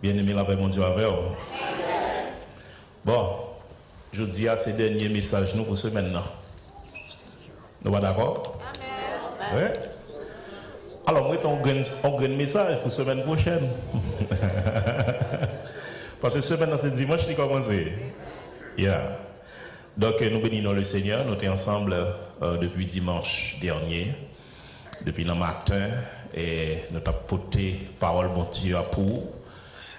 Bien-aimé, la paix, mon Dieu, avec vous. Bon, je dis à ces derniers messages, nous, pour ce maintenant. Nous sommes d'accord? Amen. Ouais. Alors, moi, on grand message pour la semaine prochaine. Parce que semaine, c'est dimanche qui commence. Yeah. Donc, nous bénissons le Seigneur. Nous sommes ensemble depuis dimanche dernier, depuis le matin, et nous avons porté parole, mon Dieu, pour.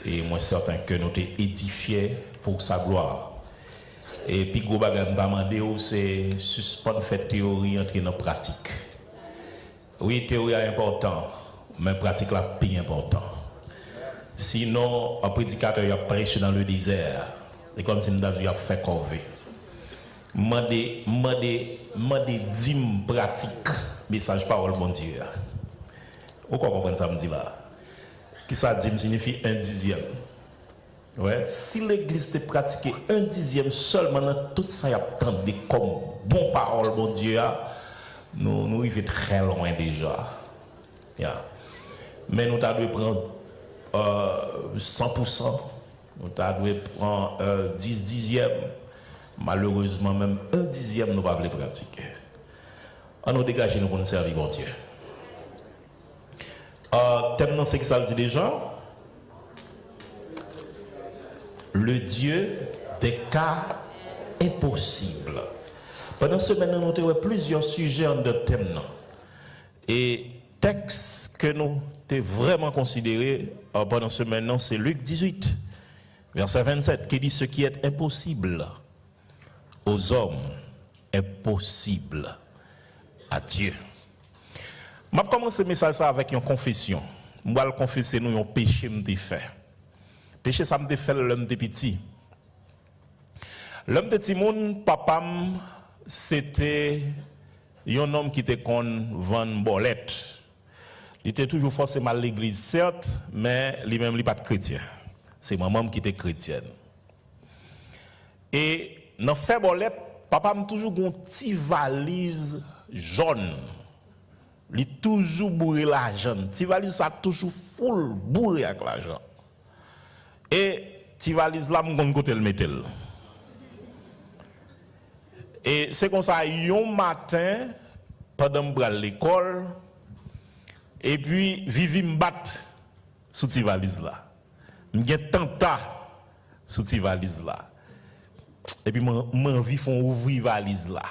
Et moi, certain que nous sommes édifiés pour sa gloire. Et puis, gros bagage, c'est suspendre cette théorie entre nos pratiques. Oui, théorie est importante, mais pratique la plus important. Sinon, un prédicateur a prêché dans le désert. C'est comme si nous avions fait corvée. Mandez 10 pratiques, message parole, mon Dieu. Pourquoi comprendre ça me dit là? Qui ça dit signifie 1/10. Ouais, si l'église te pratiquait 1/10 seulement dans tout ça, y a tant de comme bon parole, mon Dieu, nous arrivons très loin déjà. Yeah. Mais nous devons prendre 100%, nous devons prendre 10/10. Malheureusement, même 1/10, nous ne pouvons pas pratiquer. On nous dégage nous pour nous servir, mon Dieu. Thème, c'est que ça dit déjà. Le Dieu des cas impossibles. Pendant ce moment, nous avons plusieurs sujets en deux thèmes. Et texte que nous avons vraiment considéré pendant ce moment, c'est Luc 18, verset 27, qui dit ce qui est impossible aux hommes est possible à Dieu. Je vais commencer le message avec une confession. Je vais confesser nous un péché que j'ai fait. Péché ça me fait l'homme de petit. L'homme de Timoun, papa, c'était un homme qui était con vendre bolette. Il était toujours forcément à l'église, certes, mais lui-même, il n'est pas chrétien. C'est maman qui était chrétienne. Et dans fait bolette, papa m'a toujours une petite valise jaune. Il est toujours bourré l'argent. Petite valise ça toujours full bourré avec l'argent. Et petite valise là, mon côté le mettait. Et c'est comme ça, un matin, pendant que je suis à l'école, et puis, Vivi me bat sous cette valise là. Je suis tenté sous cette valise là. Et puis, j'ai envie de ouvrir la valise là.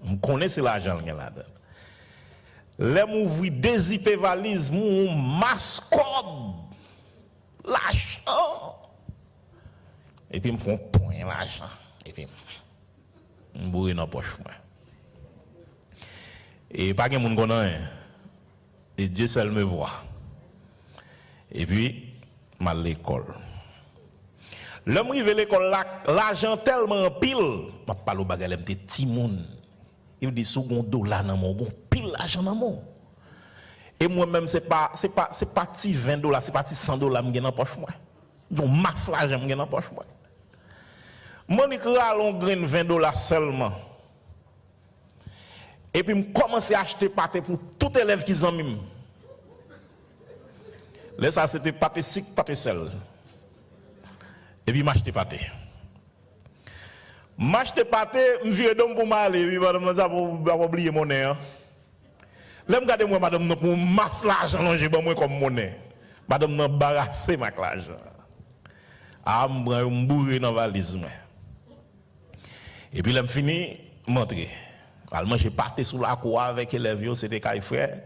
Je connais l'argent là-dedans. Là, m'ouvrir dézipper valise, mon mascotte, l'argent. Et puis, je prends point l'argent. Et puis, je bourre dans la poche. Et pas que mon connaît. Et Dieu seul me voit. Et puis, je suis à l'école. L'homme arrive à l'école, l'argent tellement pile. Je parle au bagage, je suis petit monde. Il dit second dollar dans mon pile l'argent dans mon. Et moi-même, c'est pas petit $20, c'est pas petit $100 que j'ai dans la poche. Donc, masse l'argent que j'ai dans la poche. Moi, je suis allé $20 seulement. Et puis, je commence à acheter pâté pour tout élève qui sont mis. Là, ça, c'était pâté sucre, pâté sel. Et puis, je m'achète pâté. M'acheter pâté, je viens donc pour m'aller, puis madame, je vais oublier mon nez. Là, je regarde moi, madame, pour masse l'argent, j'ai pas moi comme monnaie. Madame, je embarrassé ma l'argent. Ah, je me bourre dans la valise. Et puis, là, je finis, montrer. Alors, j'ai pâté sous la cour avec les élèves, c'était Caille frère.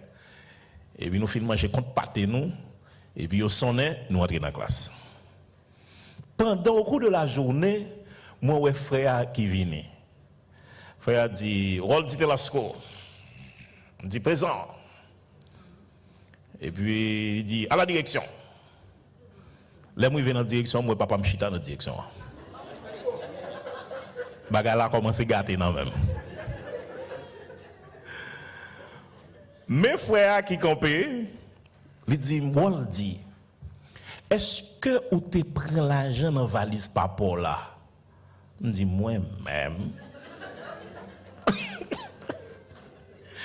Et puis, nous finissons, j'ai compte pâté nous. Et puis, au sonnet, nous entrons dans la classe. Pendant au cours de la journée, moi, ouais, frère qui vient. Frère dit, rôle dit la score. Il dit présent. Et puis, il dit, à la direction. Là, moi, je vais dans la direction, moi, papa me chita dans la direction. Bagarre là commence à gâter non même. Mes frères qui campaient, il dit, moi, il dit, est-ce que vous te prends l'argent dans la valise papa là? Je dis, moi-même.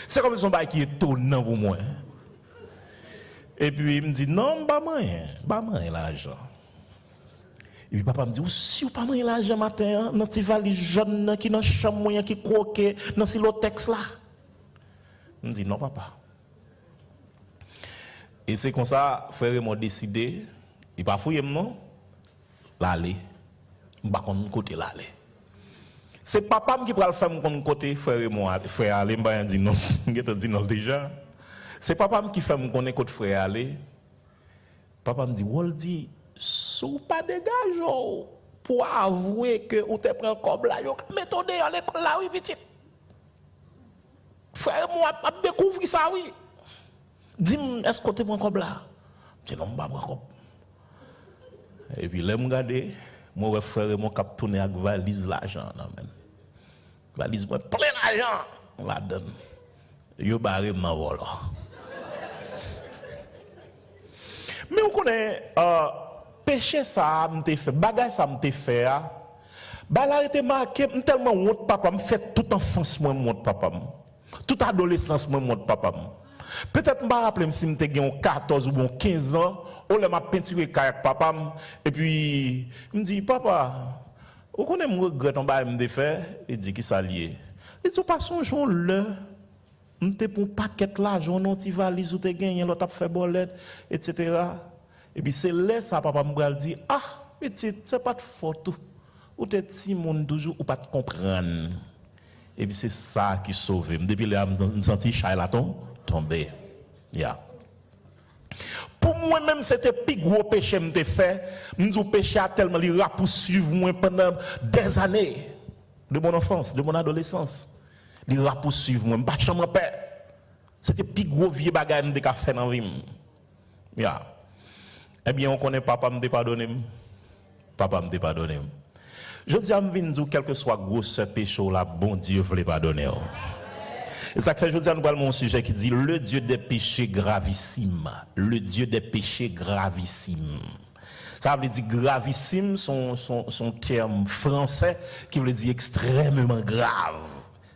C'est comme son bail qui est étonnant pour moi. Et puis il me dit, non, pas moyen l'argent. Et puis papa me dit, si vous pas moyen l'argent matin, dans petit valise jaune qui dans chambre moyen qui croqué dans silotex là. Je me dis non papa. Et c'est comme ça frère m'a décidé, il pas fouiller non, l'aller. Pas qu'on côté l'aller. C'est papa qui va le faire mon côté frère moi, frère aller m'a dit non, je dit non déjà. C'est papa qui fait mon côté frère aller. Papa me dit Woldi sous pas dégage pour avouer que ou te prend comme là yo méthode à l'école là oui petit frère moi a découvert ça oui dis-moi est-ce que tu prend comme là je non pas prend comme et puis là me regarder mon frère mon cap tourner avec valise l'argent là même valise plein d'argent on la donne yo barré dans voilà mais on connaît péché ça m'te fait bagage ça m'te fait bah là était marqué tellement honte papa me fait toute enfance moi honte papa toute adolescence moi honte papa peut-être me rappeler si m'te gagne 14 ou 15 ans on le m'a peinturé kayak papa et puis me dit papa on connaît me regrette en bas me fait il dit qui ça lié il dit pas son jour le m'te pour paquet l'argent non ti valise ou te gagné l'autre a fait bolette etc. Et puis c'est là ça papa me dit ah petit c'est pas de faute ou t'es petit monde toujours ou pas te comprendre et puis c'est ça qui sauve depuis là me senti charlatan tomber pour moi même c'était plus gros péché me fait me dit péché a tellement il a poursuivre moi pendant des années de mon enfance de mon adolescence il a poursuivre moi pas chambre paix c'était plus gros vieux bagage me qu'a fait dans vie eh bien, on connaît papa me pardonner. Papa me pardonner. Je dis à me dire, quel que soit gros ce péché là, bon Dieu veut pardonner. Et ça fait, je dis à nous parler mon sujet qui dit le Dieu des péchés gravissimes. Le Dieu des péchés gravissimes. Ça veut dire gravissime, son terme français qui veut dire extrêmement grave.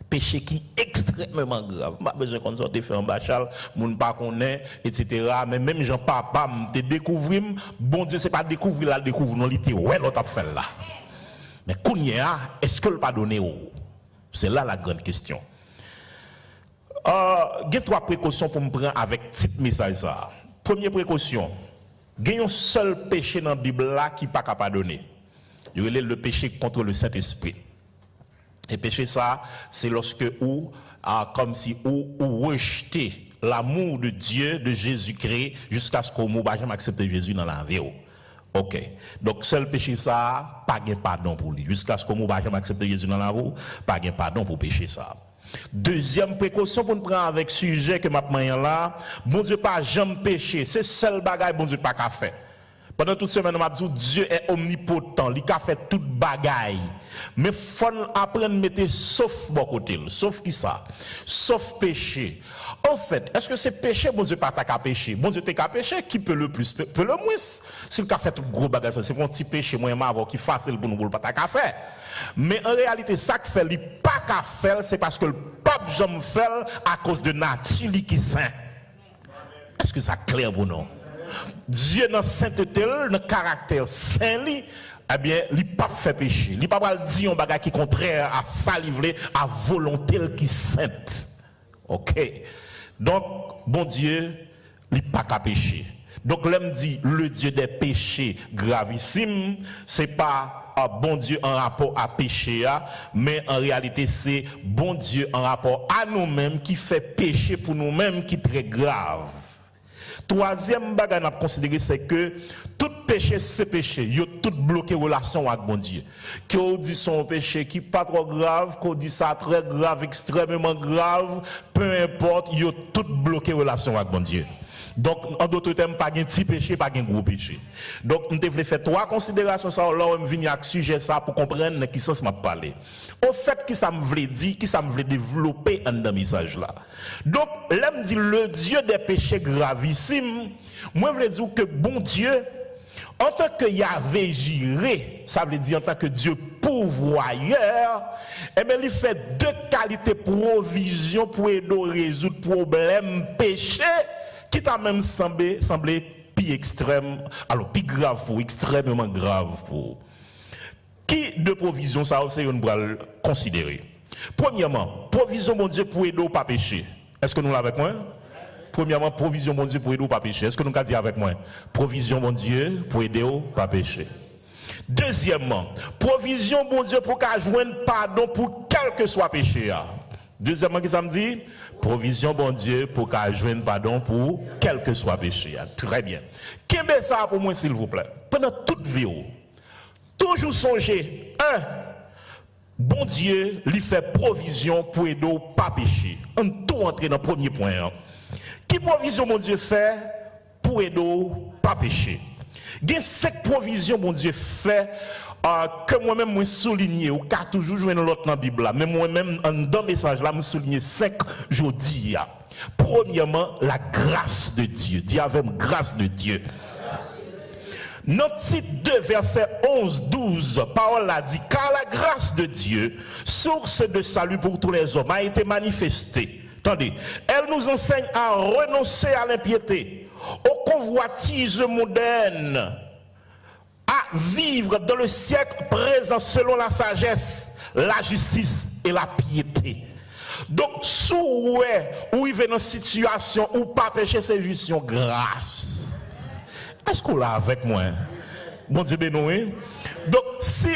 Péché qui est extrêmement grave. Pas besoin qu'on sorte faire un bachal, moun pas connaît, etc. Mais même Jean papa te découvrir, bon Dieu c'est pas découvrir là, découvrir non l'ité ouais l'autre a fait là. Mais kounya, est-ce que le pardonner ou? C'est là la grande question. Il y a 3 précautions pour me prendre avec petit message ça. Première précaution, il y a un seul péché dans la Bible là qui pas capable pardonner. Il y a le péché contre le Saint-Esprit. Et péché ça, c'est lorsque comme si ou rejeter l'amour de Dieu, de Jésus-Christ, jusqu'à ce qu'on ne va jamais accepter Jésus dans la vie. Ok. Donc, seul péché ça, pas de pardon pour lui. Jusqu'à ce qu'on ne va jamais accepter Jésus dans la vie, pas de pardon pour péché ça. Deuxième précaution pour nous prendre avec sujet que m'a là, bon Dieu pas jamais péché. C'est seul bagage bon Dieu pas qu'à faire. Pendant toute semaine, on m'a dit Dieu est omnipotent, il a fait toute bagaille. Mais il faut apprendre à mettre sauf bon côté, sauf qui ça? Sauf péché. En fait, est-ce que c'est péché, bon Dieu pas qu'à pécher? Bon Dieu t'es qu'à pécher, qui peut le plus, peut le moins? S'il a fait tout gros bagage, c'est un petit péché, moi et qui facile pour nous pas qu'à faire. Mais en réalité, ça que fait, il pas qu'à faire, c'est parce que le pape Jean fait à cause de nature qui saint. Est-ce que ça clair pour nous? Dieu dans sainteté, dans le caractère saint, eh bien, il n'a pas fait péché. Il n'a pas dit un bagage qui est contraire à sa livrée, à volonté qui est sainte. Ok? Donc, bon Dieu, il n'a pas qu'à pécher. Donc, l'homme dit le Dieu des péchés gravissimes, ce n'est pas un bon Dieu en rapport à péché, mais en réalité, c'est bon Dieu en rapport à nous-mêmes qui fait péché pour nous-mêmes qui est très grave. Troisième bagage à considérer, c'est que tout péché, c'est péché. Il y a tout bloqué relation avec bon Dieu. Qu'on dit son péché qui n'est pas trop grave, qu'on dit ça très grave, extrêmement grave, peu importe, il y a tout bloqué relation avec bon Dieu. Donc, en d'autres termes, pas un petit péché, pas un gros péché. Donc, nous devons faire 3 considérations, ça, là, on vient avec sujet ça pour comprendre qui ça m'a parlé. Au fait, qui ça me voulait dire, qui ça me voulait développer dans le message là. Donc, là, me dit le Dieu des péchés gravissimes, moi, je veux dire que bon Dieu, en tant que Yahvé Jiré, ça veut dire en tant que Dieu pourvoyeur, eh bien, il fait 2 qualités provision pour aider à résoudre problème péché qui t'a même semblé plus extrême, alors plus grave pour, extrêmement grave pour. Qui de provision ça aussi on doit considérer? Premièrement, provision mon Dieu pour aider ou pas pécher. Est-ce que nous l'avons avec moi? Premièrement, provision mon Dieu pour aider ou pas pécher. Est-ce que nous avons dit avec moi? Provision mon Dieu pour aider ou pas pécher. Deuxièmement, provision mon Dieu pour qu'à joindre pardon pour quel que soit péché. Deuxièmement, qu'est-ce que ça me dit? Provision bon Dieu pour qu'à joindre pardon pour quel que soit péché. Très bien. Qu'est-ce que ça pour moi s'il vous plaît? Pendant toute vie, toujours songer, bon Dieu lui fait provision pour aider au pas pécher. On tout entrer dans le premier point. Qui provision mon Dieu fait pour aider au pas pécher? Il y a 5 provisions mon Dieu fait que moi-même je souligné ou qu'a toujours joué dans l'autre dans la Bible là. Mais moi-même dans le message là, je souligné 5 jours. Premièrement, la grâce de Dieu. Dis avec grâce de Dieu. Notre titre 2, verset 11-12, parole a dit, car la grâce de Dieu, source de salut pour tous les hommes, a été manifestée. Attendez, elle nous enseigne à renoncer à l'impiété, aux convoitises mondaines, à vivre dans le siècle présent selon la sagesse, la justice et la piété. Donc, si vous vivez dans une situation où pas pécher, c'est juste une grâce. Est-ce qu'on l'a avec moi? Bon Dieu béni. Donc, si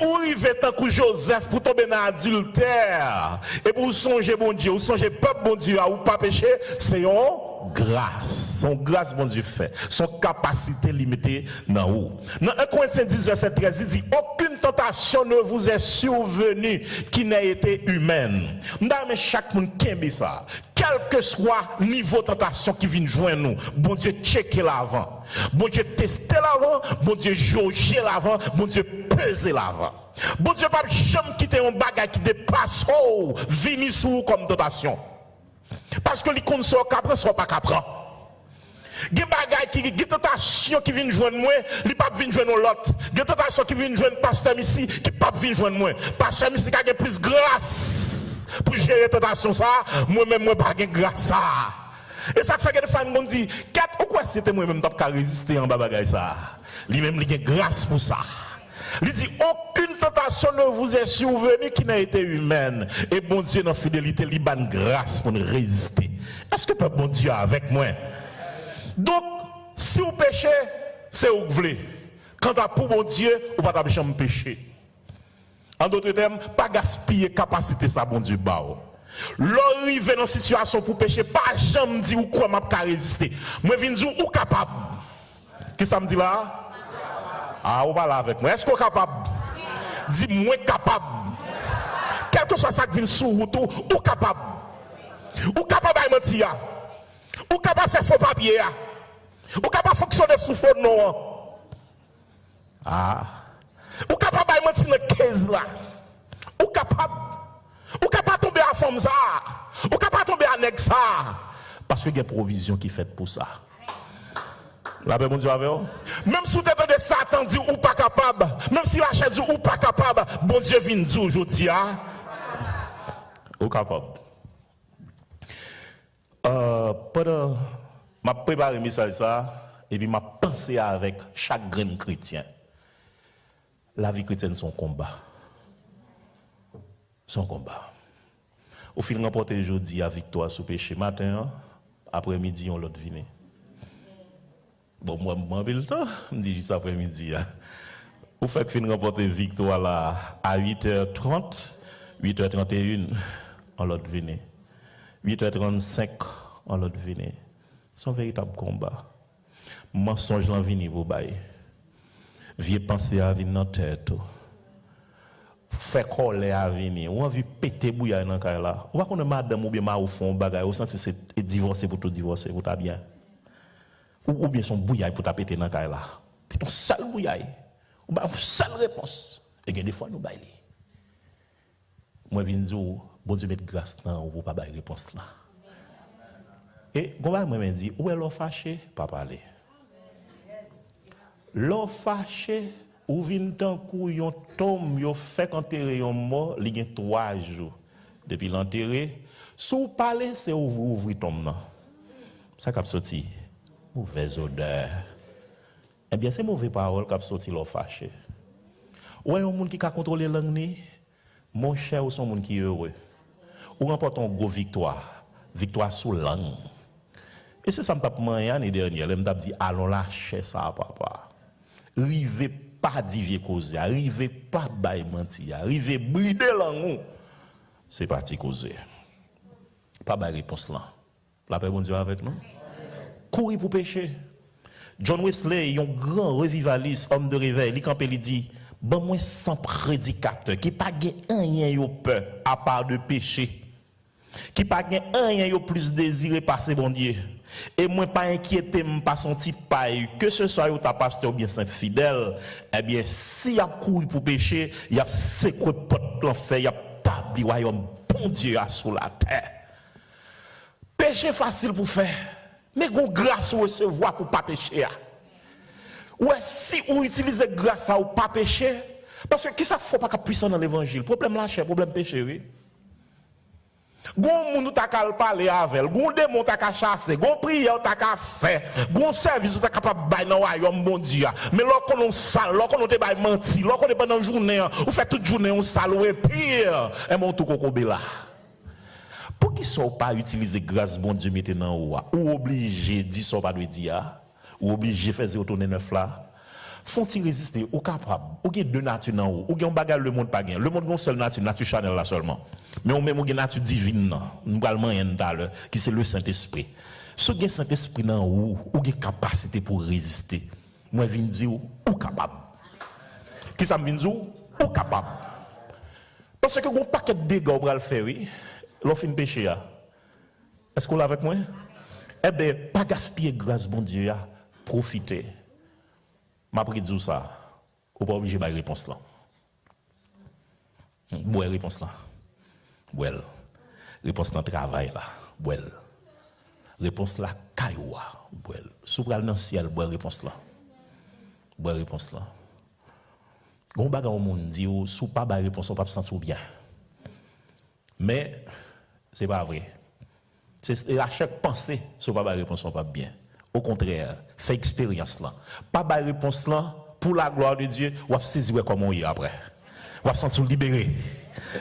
vous arrivez tant que Joseph pour tomber dans l'adultère et pour songer bon Dieu, ou songer peuple bon Dieu, ou pas pécher, c'est une grâce. Son grâce, bon Dieu fait. Son capacité limitée dans vous. Dans 1 Corinthiens 10, verset 13, il dit, aucune tentation ne vous est survenue qui n'ait été humaine. Mais chaque monde qui aime ça. Quel que soit le niveau de tentation qui vient joindre nous, bon Dieu checker l'avant. Bon Dieu tester l'avant, bon Dieu jauger l'avant, bon Dieu peser l'avant. Bon Dieu pas jamais quitter un bagage qui dépasse venir sur vous comme tentation. Parce que les comptes sont capres, sont pas capres. Il y a des tentations qui viennent joindre moi, ils ne peuvent pas venir joindre l'autre. Il y a des tentations qui viennent joindre pasteur ici, qui ne peuvent pas venir joindre moi. Pasteur ici qui a plus grâce pour gérer la tentation ça, moi-même moi pas de grâce ça. Et ça fait que les femmes m'ont dit, pourquoi c'était moi-même qui a résisté en bas bagaille ça? Lui-même il a grâce pour ça. Il dit, aucune tentation ne vous est survenue qui n'a été humaine. Et bon Dieu, dans la fidélité, il a une grâce pour nous résister. Est-ce que bon Dieu est avec moi? Donc, si vous péchez, c'est où vous voulez. Quant à pour bon Dieu, vous ne pouvez pas jamais pécher. En d'autres termes, pas gaspiller capacité ça, bon Dieu. L'arriver dans une situation pour pécher, pas jamais dire ou quoi m'a pas résister. Moi, je viens dire ou capable. Qu'est-ce que ça me dit là? Ah, vous parlez avec moi. Est-ce que vous êtes capable? Dis-moi capable. Quel que soit ça qui vient sur vous, ou capable. Ou capable de mentir. Ou capable de faire faux papier. Ou capable de fonctionner sous faux nom. Ah. Ou capable de mentir dans la caisse là. Ou capable de tomber à femme ça. Ou capable de tomber à nègre ça. Parce qu'il y a une provision qui est faite pour ça. La paix, bon Dieu, avec vous. Même si vous êtes de Satan, dit ou pas capable, même si la chaise dit ou pas capable, bon Dieu vient dire aujourd'hui, ou capable. Pendant m'a préparé le message ça, et puis m'a pensé avec chaque grain chrétien. La vie chrétienne, son combat. Son combat. Au fil remporté aujourd'hui à victoire sous péché matin, après-midi, on l'autre vini. Bon, moi, je le temps, je dis juste après-midi. Vous faites que remporter victoire là à 8h30, 8h31, on l'autre vini. 8h35, on l'autre vini. C'est un véritable combat. Mensonge l'en vini pour bailler. Vieux penser à venir dans la tête. Faire colère à venir. Ou envie péter bouillard dans le là. Ou pas qu'on a madame ou bien ma au fond bagaille. Ou sens c'est divorcer pour tout divorcer. Ou t'as bien. Ou bien son bouillard pour taper dans le là. Puis ton sale bouillard. Ou bien une sale réponse. Et bien des fois nous bailler. Moi je viens dire, bon Dieu mette grâce là ou pas bailler réponse là. Et quand moi me dit, où est l'on fâché? Pas parler. L'on fâché, ou vient tant coup yon tombe, yon fait enterrer yon mort, il y a 3 jours. Depuis l'enterrer, si vous parlez, c'est ouvrir tombe là. Ça cap sorti. mauvaise odeur. Eh bien, c'est mauvaise parole qui a sorti l'eau fâché. Ouais, un monde qui a contrôlé la langue, mon cher, ou son monde qui est heureux. Ou remporte une grosse victoire. Victoire sous langue. Et c'est ça que je m'ai dit l'année dernière. Je me dit, allons lâcher ça, papa. Rivez pas divier cause, rivez pas bailler mentir, rivez brider langue. C'est parti causer. Pas bailler réponse là. La paix bon Dieu avec nous. Courir pour pécher. John Wesley, un grand revivaliste, homme de réveil, il campé, il dit, bon moi sans prédicateur qui pas rien yo peur à part de péché. Qui pas rien yo plus désiré passer bon Dieu. Et moi pas inquiété pas son petit paille que ce soit ta pasteur ou bien saint fidèle. Eh bien si y a courir pour pécher, y a secoué porte l'enfer, y a tabli royaume bon Dieu sur la terre. Péché facile pour faire. Mais gon grâce ou recevoir pour pas pécher. Ou si on utilise grâce à ou pas pécher, parce que qui ça faut pas puissant dans l'évangile. Problème là, cher, problème péché, oui. Gon moun ta ka parler avec, gon démon ta ka chasser, gon prière ta ka faire, gon service ta capable bailler dans royaume bon Dieu. Mais lorsqu'on on sale, lorsqu'on te baille menti, lorsqu'on est pendant journée, ou fait toute journée on sale ou pire, et mon tout kokobé là. Pour qui sont pas utiliser grâce bon Dieu maintenant ou obligé dire ça pas doit dire ou obligé faire zéro tourner neuf là font-ils résister ou capable ou gain deux natures dans ou gain bagarre le monde pas gain le monde gon seule nature charnelle là seulement mais on même gain nature divine là nous parlons rien tout à l'heure qui c'est le Saint-Esprit ce gain Saint-Esprit dans ou gain capacité pour résister moi viens dire ou capable qui ça me vient dire ou capable parce que gon paquet de dégâts on va le faire oui. L'offre une péché. Est-ce qu'on l'a avec moi? Eh bien, pas gaspiller grâce, bon Dieu, profiter. Ma pris dire ça. Ou pas obligé de la réponse là. Bouelle réponse là. Bouelle. Réponse dans le travail là. Bouelle. Réponse là, cailloua. Bouelle. Soupral dans le ciel, bouelle réponse là. Bouelle réponse là. Gon baga au monde dit, sous pas ba réponse, on pas se sentir bien. Mais, c'est pas vrai. C'est à chaque pensée, ce pas la réponse pas bien. Au contraire, fait expérience là. Pas la réponse là pour la gloire de Dieu, ou à saisir comment il est après. Ou à se sentir libéré.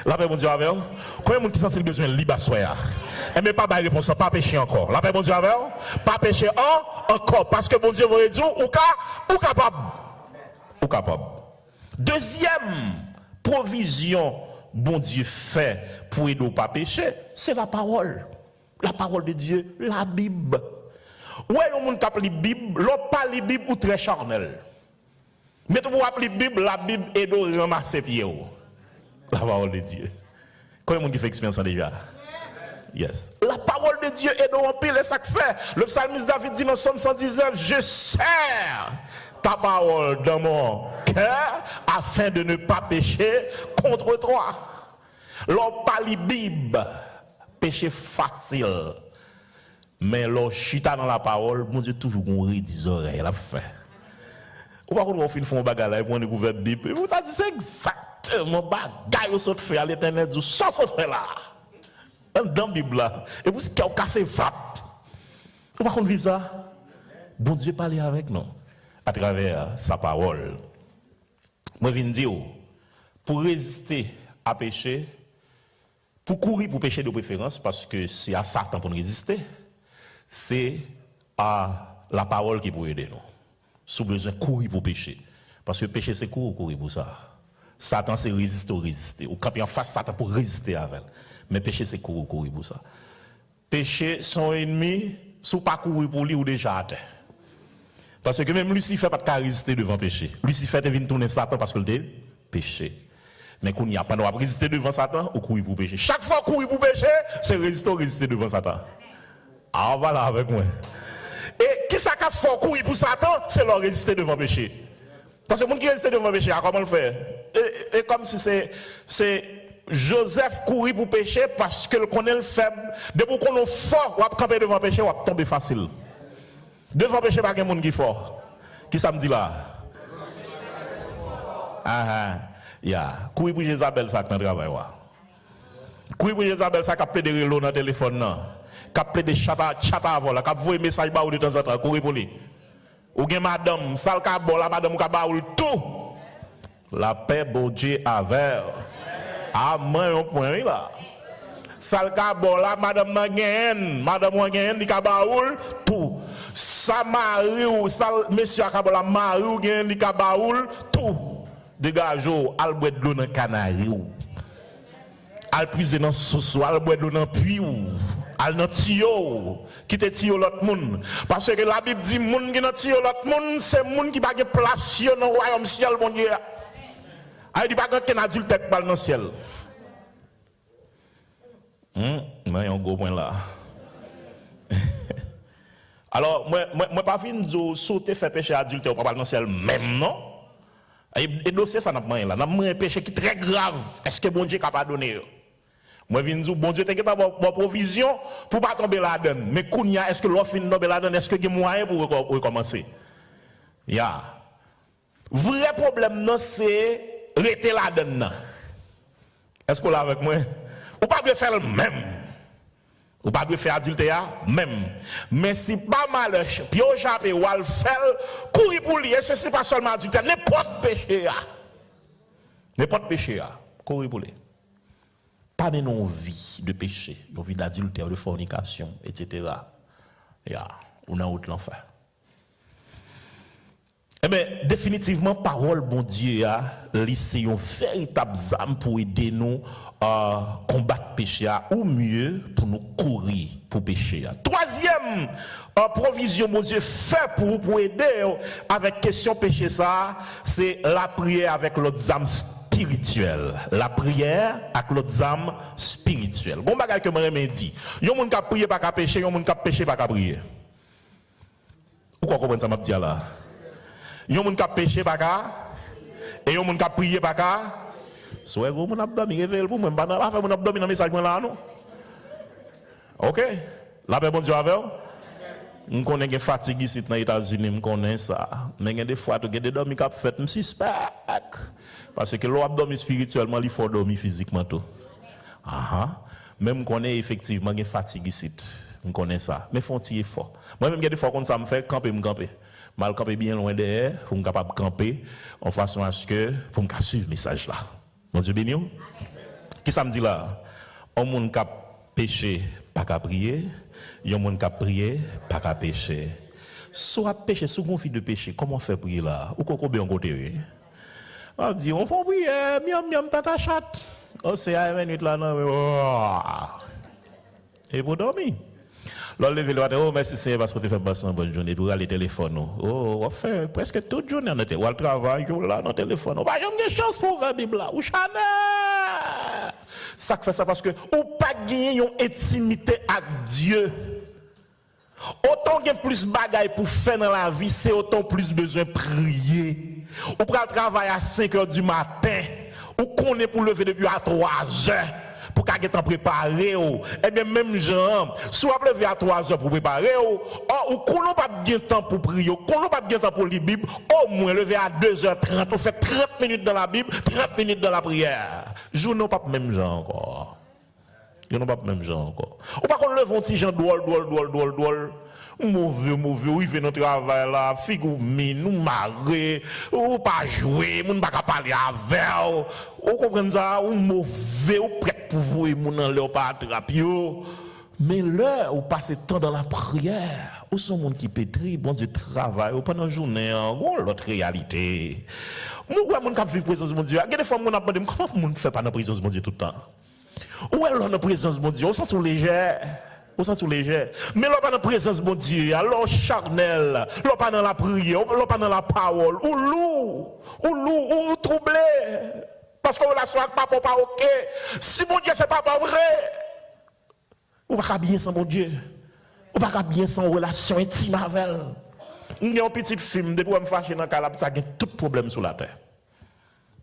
La paix bon Dieu avec vous. Combien de monde qui sent le besoin de libre soir? Et mais pas la réponse, pas pécher encore. La paix bon Dieu avec vous. Pas pécher encore parce que bon Dieu vous dire ou capable. Ou capable. Deuxième provision bon Dieu fait pour aider au pas pécher, c'est la parole. La parole de Dieu, la Bible. Ouais, on monde qui lit Bible, l'autre pas lit Bible ou très charnel. Mais tu vois la Bible aide à ramasser pied. La parole de Dieu. Combien de monde qui fait expérience déjà? Yes. La parole de Dieu aide à pile et ça que fait. Le psalmiste David dit dans Somme 119, je sers ta parole dans mon cœur afin de ne pas pécher contre toi. L'on parle Bible, péché facile. Mais l'on chita dans la parole, mon Dieu toujours on rit des oreilles, la fait. Ou pas qu'on fait un bagage là, on découvre Bible. Vous avez dit c'est exactement bagage au saute fait à l'éternel du sans saute fait là. Dans la Bible là. Et vous qui a cassé vape. Ou pas qu'on vive ça. Bon Dieu parle avec nous à travers sa parole. Moi, je viens dire, pour résister à pécher, pour courir pour pécher de préférence, parce que c'est à Satan pour nous résister, c'est à la parole qui peut aider nous. Sous besoin de courir pour pécher. Parce que pécher, c'est courir pour ça. Satan, c'est résister. Ou quand il y a en face Satan pour résister avec. Mais pécher, c'est courir pour ça. Pécher, son ennemi, sous pas courir pour lui ou déjà à terre. Parce que même Lucifer n'a pas résister devant péché. Lucifer est venu tourner Satan parce qu'il a péché. Mais qu'on n'y a pas de résister devant Satan ou courir pour pécher. Chaque fois courir pour pécher, c'est résister devant Satan. Ah voilà avec moi. Et qui ça qu'a fait courir pour Satan, c'est leur résister devant péché. Parce que les gens qui résistent devant péché, comment le faire? Et comme si c'est Joseph courir pour pécher parce qu'il connaît le faible. Depuis qu'on est fort, on va camper devant péché, on va tomber facile. Devant péché, pas quelqu'un qui est fort. Qui ça me dit là? Courir pour Jézabel, ça qui est dans le travail. Courir pour Jézabel, ça qui a pédéré l'eau dans le téléphone. qui appelle des chata avant, qui envoie des messages de temps en temps, courir pour lui. Ou bien madame, sale kabon, la madame qui baoul tout. La paix, bon Dieu, avec. Ah, moi, un point là. Sale kabon, la madame Mangen, madame Mangen, qui baoul tout. Sa mari ou sale monsieur kabon, la mari ou gen, qui baoul tout. Dégagez, al boire de l'eau dans canari ou. Al puiser dans soso, al boire de l'eau dans puits ou. Al nan tiyo, qui te tiyo l'autre monde. Parce que la Bible dit, moun qui nan tiyo l'autre monde, c'est moun qui pas de place dans le royaume ciel, mon Dieu. Il dit pas qu'un adulte tête dans le ciel. Il y a un gros point là. Alors, moi pas fin de sauter faire péché adulte ou pas dans le ciel même, non? Et dossier ça n'a pas là. N'a un péché qui est très grave. Est-ce que bon Dieu est capable de donner? Moi, je dis, bon Dieu, tu as une provision pour ne pas tomber là-dedans. Mais Kounia, est-ce que l'offre est tombée là-dedans? Est-ce qu'il y a moyen pour recommencer? Ya. Vrai problème, c'est rester là-dedans. Est-ce que vous avec moi? Ou pas de faire le même. Ou pas de faire adultère même. Mais si pas mal, puis au Japon, ou al faire, courir pour lui, ce n'est pas seulement adultère, n'importe péché. N'importe péché, courir pour lui. Pas de non-vie de péché, une vie d'adultère, de fornication, etc. On a autre l'enfer. Eh bien, définitivement, parole, bon Dieu, c'est une véritable âme pour aider nous à combattre le péché, ou mieux, pour nous courir pour péché. Troisième provision, mon Dieu, fait pour aider avec question péché, ça, c'est la prière avec l'autre âme spirituelle. La prière avec l'autre âme spirituelle. Bon bagage que moi dit, yon moun ka prier pas ka pécher, yon moun ka pécher pas ka prier. Ou quoi comprendre ça m'a dit là? Yon moun ka pécher pas ka et yon moun ka prier pas ka. Soit gros mon abdomen révèle pour moi, pas faire mon abdomen dans message là non. OK? La paix bon Dieu avec vous. On connaît des fatigues ici dans les États-Unis, on connaît ça. Mais il y a des fois, tu as des dormis qui ont fait, je suspect. Parce que l'abdomen spirituellement, il faut dormir physiquement tout. Même qu'on est effectivement des fatigues ici. On connaît ça. Mais il faut un petit effort. Moi-même, il y a des fois, quand ça me fait camper, me camper. Mal camper bien loin derrière, il faut me capable de camper en façon à ce que, pour me suivre le message là. Mon Dieu béni. Qui ça me dit là? On monde qui péché, pas qu'à prier. Yon moun ka prier, pas qu'à pécher. Soit péché, sous conflit de péché, comment faire prier là? Ou qu'on bien côté? On dit, on fait prier, miam tata chat. Oh, c'est à 1 minute là, non, et pour dormir. L'on levé le matin, oh, merci Seigneur parce que tu fais passer une bonne journée pour aller téléphone. Oh, on fait presque toute journée en ou al travail, là, dans le téléphone. Bah, j'ai une chance pour ouvrir la Bible là. Ou Chanel! Ça fait ça parce que ou pas gagner une intimité avec Dieu. Autant qu'il y a plus de bagailles pour faire dans la vie, c'est autant plus besoin de prier. Ou pour travailler à 5 h du matin, ou qu'on est pour lever depuis à 3 h pour qu'à être préparé. Eh bien, même gens, soit lever à 3 h pour préparer, ou qu'on n'a pas bien de temps pour prier, qu'on n'a pas bien de temps pour lire la Bible, au moins lever à 2 h 30, on fait 30 minutes dans la Bible, 30 minutes dans la prière. Je n'ai pas même gens encore. Je n'ai pas même gens encore. Ou pas qu'on lève un petit gens doual. Mauvais, ou il fait notre travail là, figou mine, nous marrer, ou pas jouer, moun pas parler avec, ou comprenez ça, ou mauvais, ou prêt pour vous, et moun en leur pas attraper. Mais là, ou passez temps dans la prière, ou sont moun qui pétri, bon Dieu travail, ou pendant la journée, ou l'autre réalité. Moi, moun qui vit présence de mon Dieu, des fois, moun a demandé, comment moun fait pas dans la présence de mon Dieu tout le temps? Ou est dans la présence de mon Dieu, on sent tout léger. On sent tout léger. Mais là, pas dans la présence de mon Dieu, alors charnel, là, pas dans la prière, là, pas dans la parole, ou troublé. Parce que la relation avec papa, pas ok. Si mon Dieu, c'est pas vrai, ou pas bien sans mon Dieu. Ou pas bien sans relation intime avec elle. Il y a un petit film, depuis que je me fâche dans le cas, ça a tout problème sur la terre.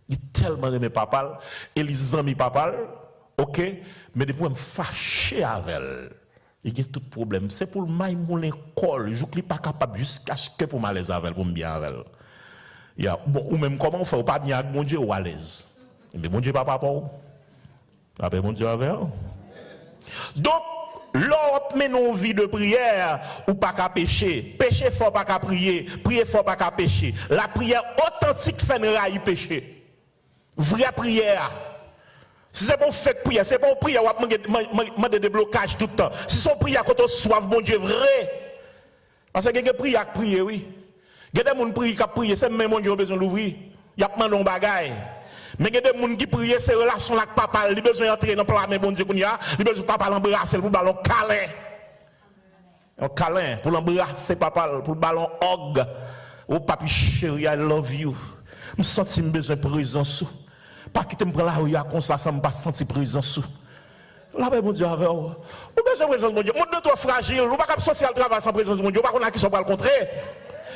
Il tellement aimé papa, et les amis papa, ok, mais depuis que je me fâche avec elle. Il y a tout problème. C'est pour le maï mon l'école. Je ne suis pas capable jusqu'à ce que pour m'aller avec elle, pour me bien avec elle. Bon, ou même comment on fait, ou pas bien avec mon Dieu ou à l'aise. Mais mon Dieu pas papa. Après mon Dieu avec elle. Donc, L'autre mais non vie de prière ou pas qu'à pécher. Pécher fort pas qu'à prier. Prier fort pas qu'à pécher. La prière authentique fait un rail péché. Vraie prière. Si c'est pour faire prière, c'est pour prière, on va des blocages tout le temps. Si c'est prière quand on soif, bon Dieu, vrai. Parce que il y a des prières qui prient, oui. Il y a des gens qui prient, c'est même mon Dieu qui a besoin d'ouvrir. Il y a plein de bagailles. Mais il y a des gens qui prient, c'est relation avec papa, il a besoin d'entrer dans le plan, mais bon Dieu, il a besoin de papa l'embrasser pour le ballon câlin. Un câlin, pour l'embrasser papa, pour le ballon hug. Oh papi chéri, I love you. Je sens que j'ai besoin de présence. Pas quitter me prendre la rue comme ça, ça me pas sentir présence. Là, mon Dieu, avec vous. Vous besoin de présence, mon Dieu. Mon Dieu, toi fragile. Vous pas social travail sans présence, mon Dieu. Vous pas qui sont pas le contraire.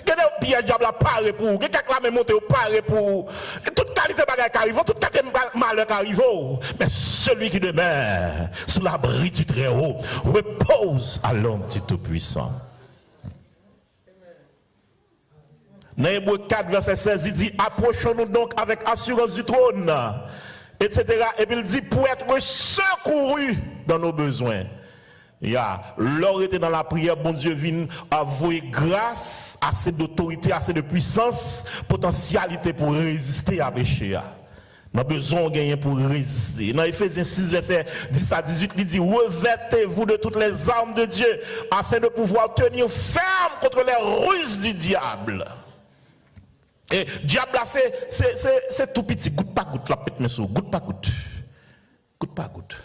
Quel est le piège diable à parer pour? Quel est la monter au parer pour? Toute qualité de bagage qui arrive, toute qualité de malheur qui arrive. Mais celui qui demeure sous l'abri du Très-Haut repose à l'homme du Tout-Puissant. Dans Hébreux 4, verset 16, il dit, approchons-nous donc avec assurance du trône, etc. Et puis il dit, pour être secourus dans nos besoins. L'or était dans la prière, bon Dieu vient avouer grâce, assez d'autorité, assez de puissance, potentialité pour résister à péché. Nous avons besoin de gagner pour résister. Dans Ephésiens 6, verset 10 à 18, il dit, revêtez-vous de toutes les armes de Dieu, afin de pouvoir tenir ferme contre les ruses du diable. Et diable là, c'est tout petit, goutte par goutte, la pète mes sous, goutte par goutte. Goutte par goutte.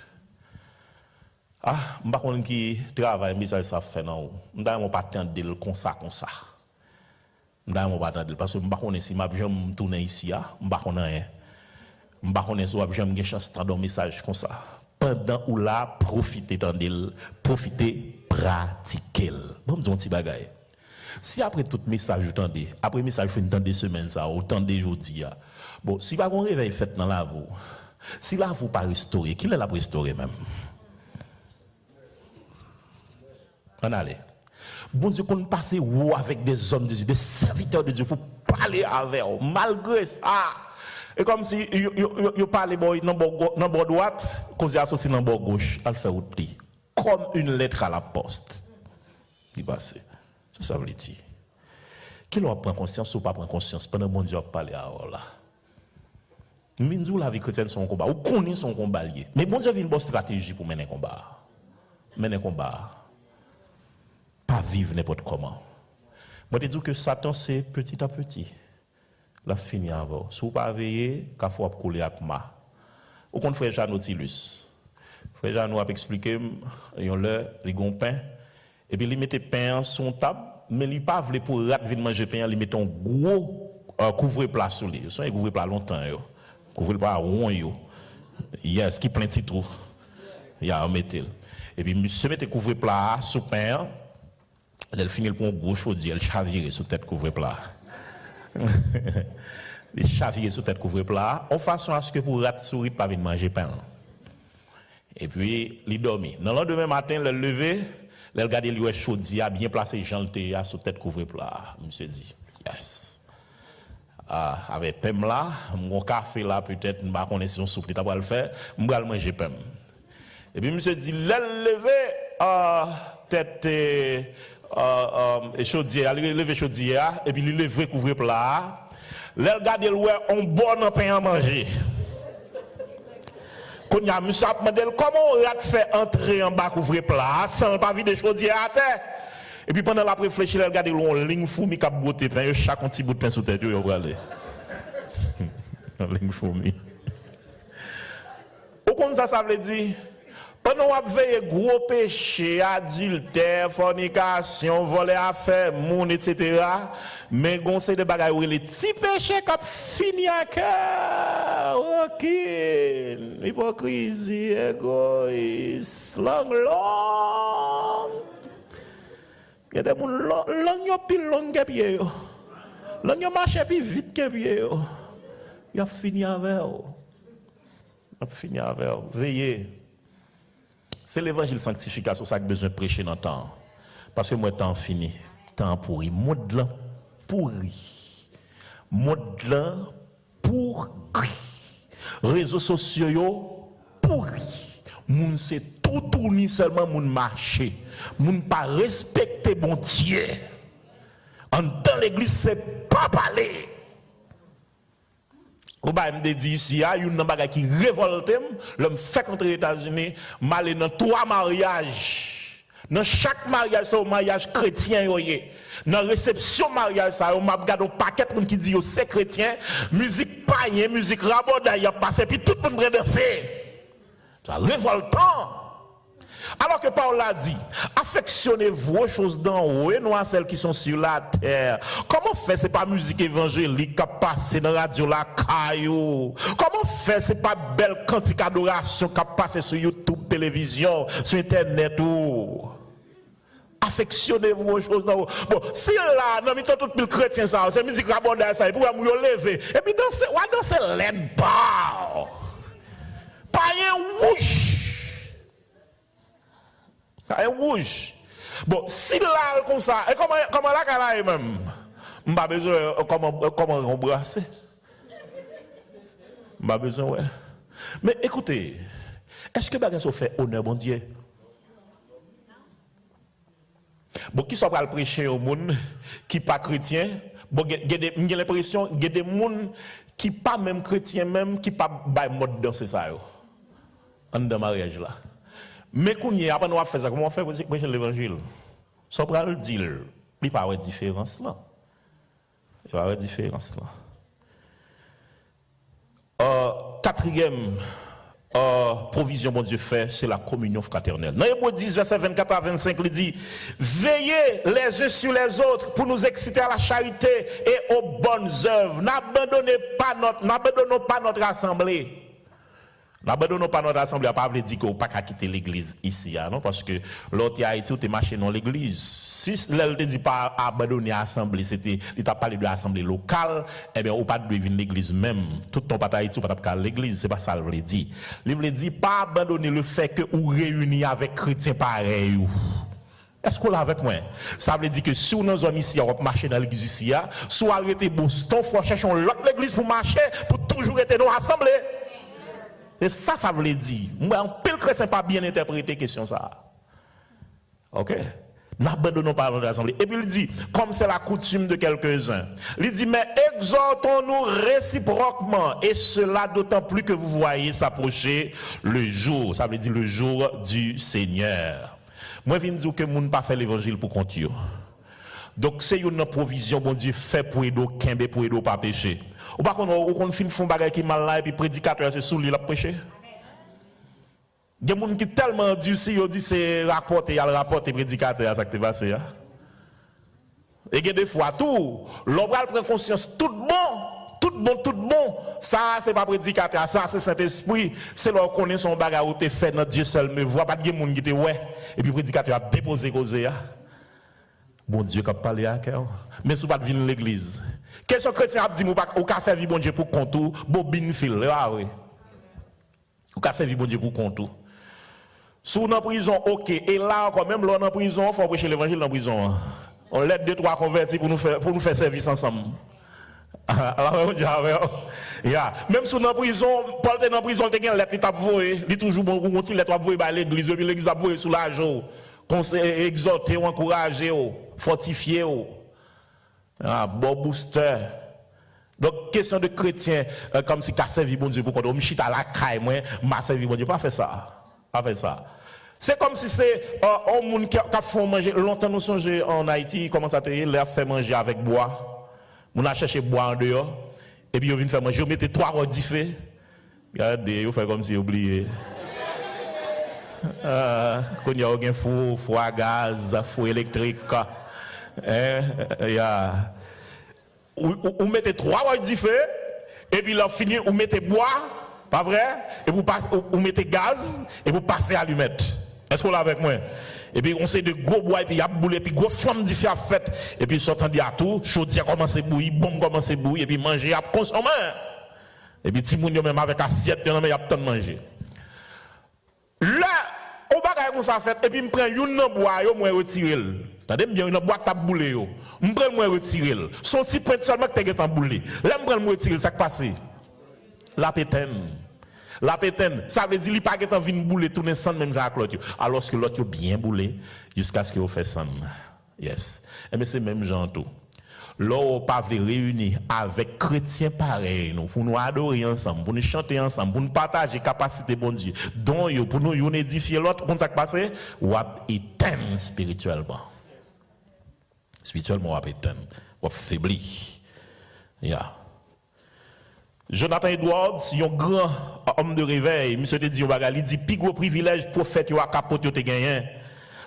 Ah, je ne sais pas qui travaille, mais ça fait non. Je ne sais pas attendre comme ça. Je ne sais pas attendre parce que je ne sais pas si je tourner ici, je ne sais pas rien. Je ne sais pas si j'ai chance de un message comme ça. Pendant ou là, profitez d'elle, profitez, pratiquez. Bon, je dis un petit bagaille. Si après tout message, vous tendez, après message, vous tendez semaine, ça, ou tendez aujourd'hui, bon, si vous avez un réveil fait dans la vous, si là vous pas restauré, qui l'a restauré même? On allait. Bon Dieu, qu'on passe avec des hommes de Dieu, des serviteurs de Dieu pour parler avec eux, malgré ça. Et comme si vous parlez dans le bord droite, qu'on s'est associé dans le bord gauche, elle fait autre pli. Comme une lettre à la poste. Il passe. C'est ça veut dire. Qui l'on prend conscience ou pas prend conscience pendant que bon Dieu a parlé à eux là. Nous, la vie chrétienne, son combat. Ou connaît son combat lié. Mais bon Dieu a une bonne stratégie pour mener un combat. Mener un combat. Pas vivre n'importe comment. Moi, je dis que Satan, c'est petit à petit. La fini avant. Si vous ne pas veiller, qu'il faut couler avec moi. Au compte, frère Jean Nautilus. Frère Jean nous a expliqué, il y a les pain. Et puis, il mettait pain sur son table, mais il n'a pas voulu pour rat venir manger pain, il mettait un gros couvre-plat sur lui. Il couvre-plat longtemps. Couvre-plat rond. Yes, qui plein de titres. Il y a un métal. Et puis, monsieur mettait couvre-plat sur pain. Elle finit pour un gros chaudis, elle chavire sur tête couvre-plat. Il chavire sur tête couvre-plat, en façon à ce que pour rat souris pas venir manger pain. Et puis, il dormit. Dans le lendemain matin, il levé, il regarde le chaudis, a bien placé Jean le sur tête couvre-plat. Monsieur dit, yes. Avec pain là, mon café là, peut-être, je ne sais pas si on souple, tu vas le faire, je vais manger pain. Et puis, monsieur dit, il levé, tête. Et chaudière, il levé chaudière, et puis il levé couvre-plat. Il regarde on bon pain à manger. Quand il y a monsieur a demandé comment on a fait entrer en bas couvre-plat sans pas vider chaudière à terre. Et puis pendant la réfléchir, il regarde on ligne fourmi qui a beauté pain, chaque petit bout de pain sous tête, il va aller. Ligne fourmi. Au compte ça veut dire pendant qu'on veille gros péché, adultère, fornication, voler affaires, monde, etc. Mais on sait de bagages où les petits péchés qui fini à cœur, hypocrisie, égoïsme, long. Il y a des gens long pile long que pied. Long marche plus vite que pied. Il a fini avec eux. Il a fini avec eux. Veillez. C'est l'évangile sanctification, ça que besoin de prêcher dans le temps. Parce que moi, temps fini, temps pourri, mode pourri. Mode pourri. Réseaux sociaux pourri. Moun c'est tout tourner seulement moun marcher. Moun pas respecter bon Dieu. Dans l'église c'est pas parler. Ou ba me dit ici, il y a une bagay qui révolte, l'homme fait contre les États-Unis, mal dans 3 mariages. Dans chaque mariage, c'est un mariage chrétien. Dans la réception mariage, ça, on m'a regardé un paquet de monde qui dit c'est chrétien, musique païen, musique raboda, il a passé, puis tout le monde prend danser. C'est révoltant. Alors que Paul a dit, affectionnez-vous aux choses d'en haut et non à celles qui sont sur la terre. Comment faire, c'est pas musique évangélique qui passe dans la radio la caillou? Comment faire, c'est pas belle cantique d'adoration qui passe sur YouTube, télévision, sur Internet ou? Affectionnez-vous aux choses d'en haut. Bon, si là, non, mais tout le chrétien, ça, c'est musique rabondage, ça, et puis vous lever. Et puis danser l'aide pas. Pas un rouge. Un rouge. Bon, si là, comme ça, et comment là, qu'elle est même? Je pas besoin, comment embrasser? Je pas besoin, ouais. Mais écoutez, est-ce que bagage fait honneur, bon Dieu? Bon, qui sont pas le prêcher au monde qui pas chrétien? Bon, j'ai l'impression qu'il y a des gens qui pas même chrétien même qui pas bail mode danser ça yo. En dans mariage là. Mais qu'on y a pas nous faire ça, comment on fait pour prêcher l'évangile? Ça pour le dire, il pas avoir différence là. Il pas avoir différence là. Quatrième provision bon Dieu fait, c'est la communion fraternelle. Dans Hébreux 10 verset 24 à 25, il dit veillez les uns sur les autres pour nous exciter à la charité et aux bonnes œuvres. N'abandonnons pas notre assemblée. N'abandonnons pas notre assemblée, pas veut dire qu'on ne peut pas quitter l'église ici, non? Parce que l'autre Haïti, tu es marché dans l'église. Si elle ne dit pas abandonner l'assemblée, il t'a parlé de l'assemblée locale, eh bien, on ne peut pas venir l'église même. Tout ton pas Haïti, on ne peut pas l'église, c'est pas ça qu'il veut dire. Il veut dire pas abandonner le fait que vous réunis avec chrétiens pareils. Est-ce qu'on l'a avec moi? Ça veut dire que si on est ici, on va marcher dans l'église ici, soit arrêter Boston, il faut chercher l'autre église pour marcher, pour toujours être dans l'assemblée. Et ça veut dire. Moi, un peu chrétien pas bien interprété la question ça. Ok? N'abandonnons pas notre assemblée. Et puis il dit, comme c'est la coutume de quelques-uns, il dit, mais exhortons-nous réciproquement, et cela d'autant plus que vous voyez s'approcher le jour. Ça veut dire le jour du Seigneur. Moi, je viens de dire que nous ne pas fait l'évangile pour continuer. Donc, c'est une provision, bon Dieu, fait pour aider Kembe, pour aider pas pécher. Ou par contre, on fait un bagage qui mal là, et puis prédicateur, c'est sous lui, il a péché. Il y a des gens qui tellement dur, si ils disent c'est rapporté, il y a le rapport, et prédicateur, ça qui est passé. Et il y a des fois, tout, l'homme prend conscience, tout bon, ça, c'est pas prédicateur, ça, c'est Saint-Esprit, c'est leur connaît son bagage où tu fait dans Dieu seul, mais voit pas de gens qui te ouais, et puis prédicateur a déposé cause. Bon Dieu qui a parlé à cœur. Mais si vous ne venez pas l'église. Qu'est-ce que chrétien a dit, vous avez servi bon Dieu pour contour, bobine fil. Ah oui. Vous avez servi bon Dieu pour contour. Si vous êtes en prison, ok. Et là, quand même, là, en prison, il faut prêcher l'évangile dans la prison. On l'aide 2-3 convertis pour nous faire service ensemble. Même si vous êtes en prison, Paul est en prison, il a une lettre, il a voué. Il est toujours bon, il a lettre, il a l'église, puis l'église a voué sous l'argent. Conseil, exhorter, encourager, fortifier, bon booster. Donc, question de chrétien, comme si qu'a servi bon Dieu pour qu'on m'chite à la caille, moi, m'a servi bon Dieu, pas fait ça. Pas fait ça. C'est comme si c'est un monde qui a fait manger, longtemps nous songeons en Haïti, comment ça te dit, il a fait manger avec bois. On a cherché bois en dehors, et puis on vient faire manger, on mettait 3 rods d'ifé. Regardez, on fait comme si oublié. Quand il y a un four à gaz, four électrique, vous mettez 3 rods de feu, et puis là, fini, vous mettez bois, pas vrai, et vous mettez gaz, et vous passez à allumette. Est-ce qu'on l'a avec moi? Et puis on sait de gros bois, et puis il y a boule, et puis gros flamme de feu à fait, et puis sortant de tout, chaudière commence à bouillir, bombe commence à bouillir, et puis manger à consommer. Et puis petit monde même avec assiette, il y a tant de manger. Là, au bagage comme ça fait, et puis je prends une bois, je me retire. Attendez bien, une boîte à bouler, je prends le retire. Son petit point seulement que tu as boulé. Là, je prends le retire, ça qui passe. La pétaine. La pétaine, ça veut dire qu'il n'y a pas de venir bouler tout le sang même avec l'autre. Alors que l'autre est bien boulé jusqu'à ce qu'il fasse sang. Yes. Et bien c'est même genre tout. Là, on ne peut pas réunir avec chrétiens pareils, pour nous adorer ensemble, pour nous chanter ensemble, pour nous partager la capacité de bon Dieu. Donc, pour nous édifier l'autre, pour nous passer, on va éteindre spirituellement. Spirituellement, on va éteindre, on va faiblir. Yeah. Jonathan Edwards, un grand homme de réveil, monsieur te dit, il dit, plus gros privilège prophète, il a capoté, il a gagné.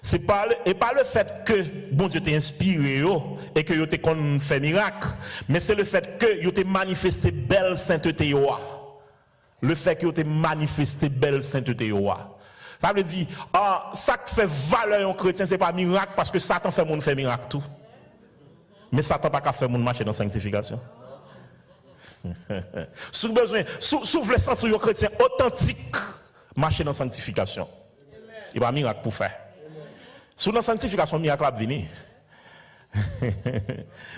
C'est pas le fait que bon Dieu t'a inspiré et que tu t'es fait miracle, mais c'est le fait que tu t'es manifesté belle sainteté. Le fait que tu t'es manifesté belle sainteté. Ça veut dire, ça qui fait valeur en chrétien, ce n'est pas miracle parce que Satan fait mon fait miracle tout. Mais Satan n'a pas fait mon marcher dans la sanctification. Sous besoin, sous le sens où chrétien authentique, marcher dans la sanctification. Il n'y a pas miracle pour faire. Sous la sanctification, miracle va venir.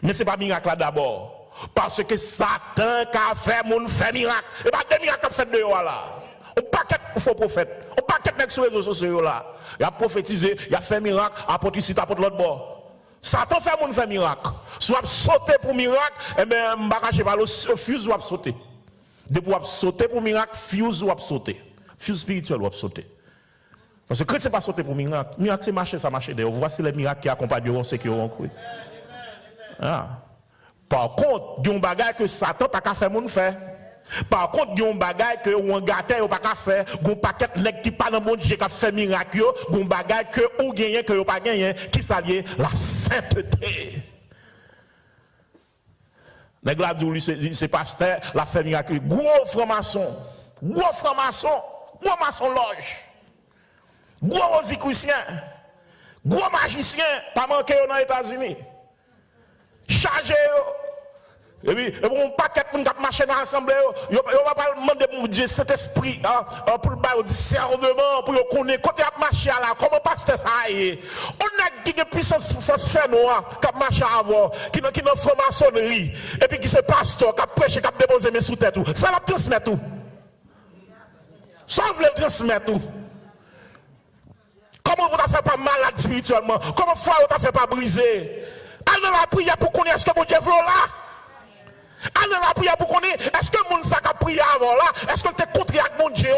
Mais ce n'est pas miracle d'abord. Parce que Satan a fait mon fait miracle. Et pas des miracles fait de là. On paquet de faux prophètes. On paquet de sur les réseaux sociaux là. Il a prophétisé, il a fait miracle, apporte ici, apporte l'autre bord. Satan fait mon fait miracle. Soit sauter pour miracle, et bien, je vais le fuse ou sauter. Depuis sauter pour miracle, fuse ou sauter. Fuse spirituel ou sauter. Parce que chrétien, ce n'est pas sauter pour miracle. Miracle, c'est marcher, ça marche. D'ailleurs, voici les miracles qui accompagnent ceux qui auront cru. Ah. Par contre, il y a un bagage que Satan n'a pas fait mon faire. Par contre, il y a un bagage que on gâté ou pas qu'à faire, gon paquet nèg qui pas dans monde qui a fait miracle, gon bagage que ou gagné que ou pas gagné, qui s'allie la sainteté. Nèg la dit c'est pasteur, la fait miracle, gros franc-maçon, gros maçon loge. Gros rosicrucien, gros magicien, pas manqué aux États-Unis. Chargé. Et puis, on paquet pour nous marcher dans l'assemblée, on ne va pas demander pour Dieu cet esprit pour le discernement, pour qu'on connaisse côté à marcher là, comment passer ça aille. On a qui de puissance force faire noir, qui marche avant, qui n'a franc-maçonnerie, et puis qui se pasteur, qui prêche, qui dépose mes sous tête tout. Ça va transmettre tout. Ça veut transmettre tout. Comment vous ne faites pas malade spirituellement? Comment foi vous ne faites pas briser? Allez dans la prière pour qu'on est-ce que mon Dieu veut là? Allez dans la prière pour qu'on est est-ce que mon sac a prié avant là? Est-ce que tu es contre avec mon Dieu?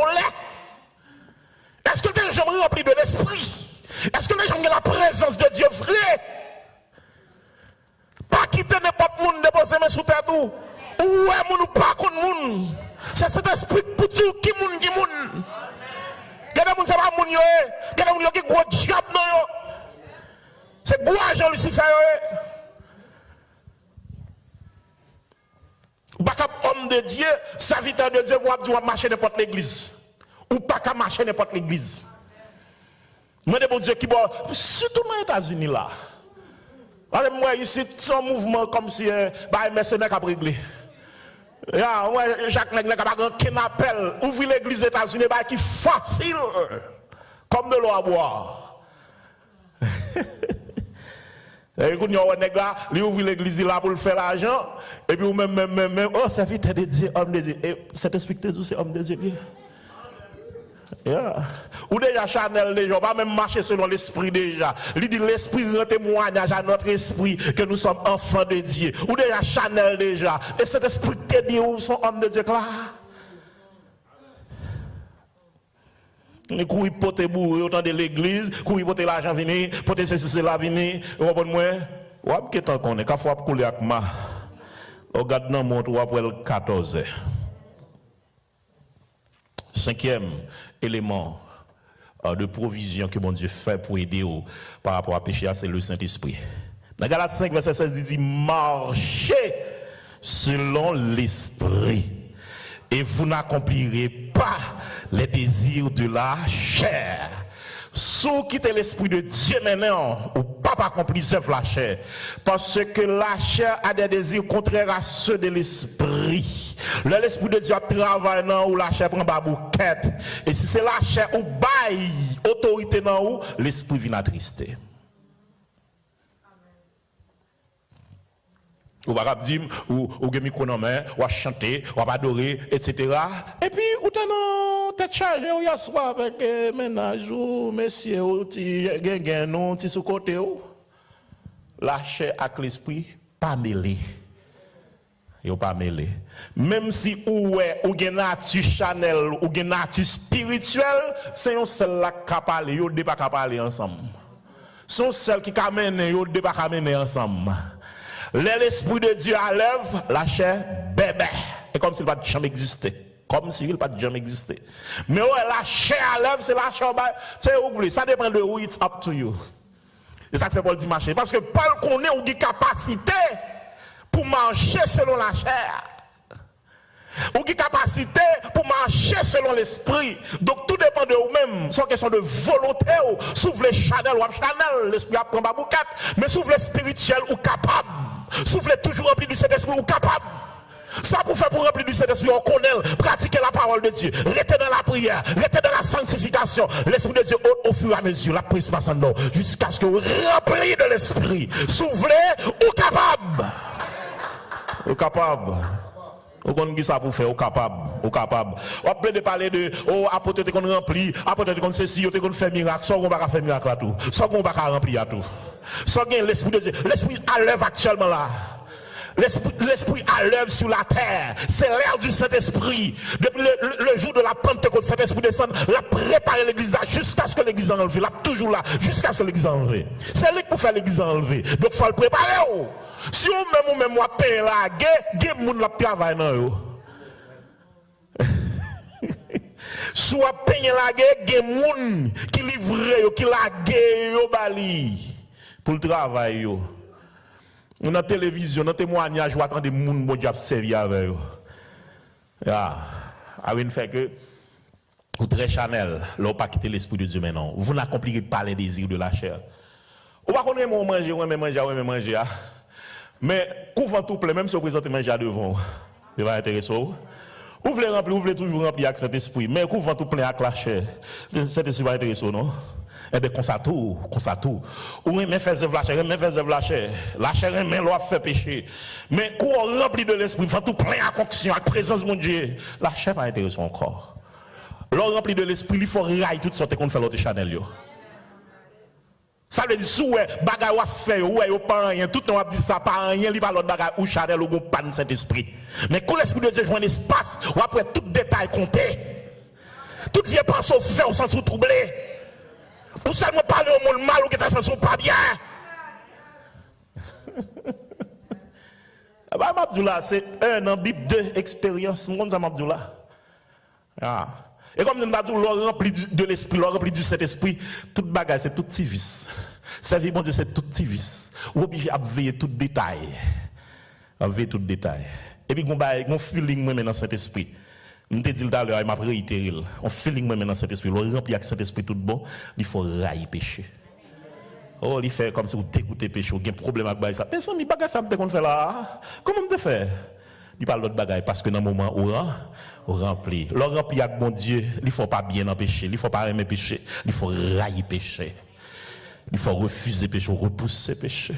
Est-ce que les gens sont remplis de l'esprit? Est-ce que les gens ont la présence de Dieu vrai? Pas quitter n'importe monde déposer mes sous tête ou ouais mon ou pas contre monde. C'est cet esprit pour dire qui monde qui monde. Quel monde ça va mon yo? Quel monde qui gros diable non yo? C'est gros Jean Lucifer yo. Pas homme de Dieu, serviteur de Dieu, vous marcher n'importe l'église. Ou pas qu'à marcher n'importe l'église. Moi, de bon Dieu qui boit, surtout dans les États-Unis là. Moi, ici, c'est un mouvement comme si un mercenaire a réglé. Jacques Nègre n'a pas qu'un appel. Ouvrir l'église des États-Unis, qui est facile. Comme de l'eau à boire. Et quand on ouvre l'église là pour faire l'argent, et puis même, oh, ça fait de Dieu, homme de Dieu. Et cet esprit de c'est homme de Dieu. Yeah. Ou déjà Chanel, déjà, pas même marcher selon l'esprit déjà. Il dit l'esprit rend témoignage à notre esprit que nous sommes enfants de Dieu. Ou déjà Chanel déjà. Et cet esprit te dit où sont hommes de Dieu là. Les couilles poter bourré autant de l'église, couilles poter l'argent venir, poter ceci cela venir, moi ou qu'est-ce qu'on est, quand faut couler avec moi. Regarde dans mon ou après le 14. Cinquième élément de provision que mon Dieu fait pour aider par rapport à péché, c'est le Saint-Esprit. Dans Galates 5 verset 16 il dit marchez selon l'esprit et vous n'accomplirez pas les désirs de la chair. Sous quitter l'esprit de Dieu maintenant, ou pas accomplir la chair. Parce que la chair a des désirs contraires à ceux de l'esprit. L'esprit de Dieu travaille dans où la chair prend ba bouquette. Et si c'est la chair ou bail autorité dans où, l'esprit vient attrister. Ou va dire, ou gen micro dans main, ou chanter, ou adorer, etc. Et puis, ou t'en as tête chargée, ou y'assoit avec ménage, ou messieurs, ou ti gen non, ti sous côté, ou. La chair avec l'esprit, pas mêlé. Yo pas mêlé. Même si ou gen nature chanel, ou gen nature spirituelle, c'est un seul là qui parler, yo deux pas parler ensemble. Son seul qui amène, yo deux pas mener ensemble. L'esprit de Dieu à l'œuvre, la chair bébé. Et comme s'il n'a pas jamais existé. Comme s'il n'a pas jamais existé. Mais ouais, la chair à l'œuvre, c'est la chair. C'est où vous voulez. Ça dépend de où it's up to you. Et ça fait Paul dit marcher. Parce que Paul connaît ou une capacité pour marcher selon la chair. Ou une capacité pour marcher selon l'esprit. Donc tout dépend de vous-même. C'est une question de volonté. Souffle chanel ou chanel, l'esprit apprend pas bouquet. Mais souffle spirituel ou capable. Souffle toujours rempli du Saint-Esprit ou capable. Ça pour faire pour remplir du Saint-Esprit, on connaît, pratiquer la parole de Dieu, rester dans la prière, rester dans la sanctification. L'Esprit de Dieu au fur et à mesure, la prise passe en nous, jusqu'à ce que vous rempliez de l'Esprit. Soufflez ou capable. Ou capable. Ou qu'on dit ça pour faire, ou capable. Ou capable. On peut de parler de, oh, apôtre qu'on remplit, apôtre qu'on ceci, on qu'on fait miracle, soit on va faire miracle à tout, soit on va remplir à tout. Soit on l'Esprit de Dieu, l'Esprit à l'œuvre actuellement là. L'esprit à l'œuvre sur la terre, c'est l'air du Saint-Esprit. Depuis le jour de la Pentecôte, Saint-Esprit descend, l'a préparé l'église là, jusqu'à ce que l'église en enlevé, là, toujours là, jusqu'à ce que l'église en enlevé. C'est lui pour faire l'église en enlevé. Donc, il faut le préparer. Si on même moi paye là, gay, moun la travail dans yo. Soit paye là, gay, moun qui livre, qui la gay, yo bali, pour le travail yo. Dans la télévision, dans le témoignage, vous attendez des gens qui ont servi avec vous. Avin fait que vous très Chanel, vous pas quitter l'esprit de Dieu maintenant. Vous n'accomplirez pas les désirs de la chair. Vous ne connaissez pas manger, vous manger. Mais couvrant tout plein, même si vous présentez manger devant, ça va intéresser. Vous voulez remplir, vous voulez toujours remplir avec cet esprit, mais couvrant tout plein avec la chair, cet esprit va intéresser, non? Eh bien, comme ça tout. Ou même faire œuvre la chair, même faire œuvre la chair. La chair, même loi fait pécher. Mais quand on remplit de l'esprit, va tout plein à connexion, à présence de Dieu, la chair va intéresser encore. L'on remplit de l'esprit, il faut railler toutes sortes qu'on fait l'autre Chanel. Ça veut dire, si ouais, bagay ou fait, ouais, ou pas rien, tout le monde dit ça, pas rien, il va l'autre bagay ou Chanel ou bon panne cet esprit. Mais quand l'esprit de Dieu joue un espace, ou après tout détail compté, toute vieille pensée fait, on s'en sous troublé. Vous savez, moi parler au monde mal ou que ça ne sont pas bien. Abdoula, c'est un an, Bible 2, expérience. Mon ça Abdoula. Et comme nous avons dit, l'on rempli de l'esprit, l'on rempli du Saint-Esprit, toute bagage, c'est tout civis. Servir mon Dieu, c'est tout civis. Vous obligé à veiller tout détail. À veiller tout détail. Et puis, mon feeling, moi, dans cet esprit. Je te dis tout à l'heure, il m'a réitéré. On feeling moi dans cet esprit. Le rempli avec cet esprit tout bon, il faut railler péché. Oh, il fait comme si vous t'écoutez péché, vous avez un problème avec ça. Personne ne bagage ça qu'on fait là. Comment on peut faire? Il parle d'autre bagaille parce que dans le moment où on remplit. Le rempli avec bon Dieu, il ne faut pas bien en péché, il ne faut pas aimer péché, il faut railler péché. Il faut refuser péché, repousser péché.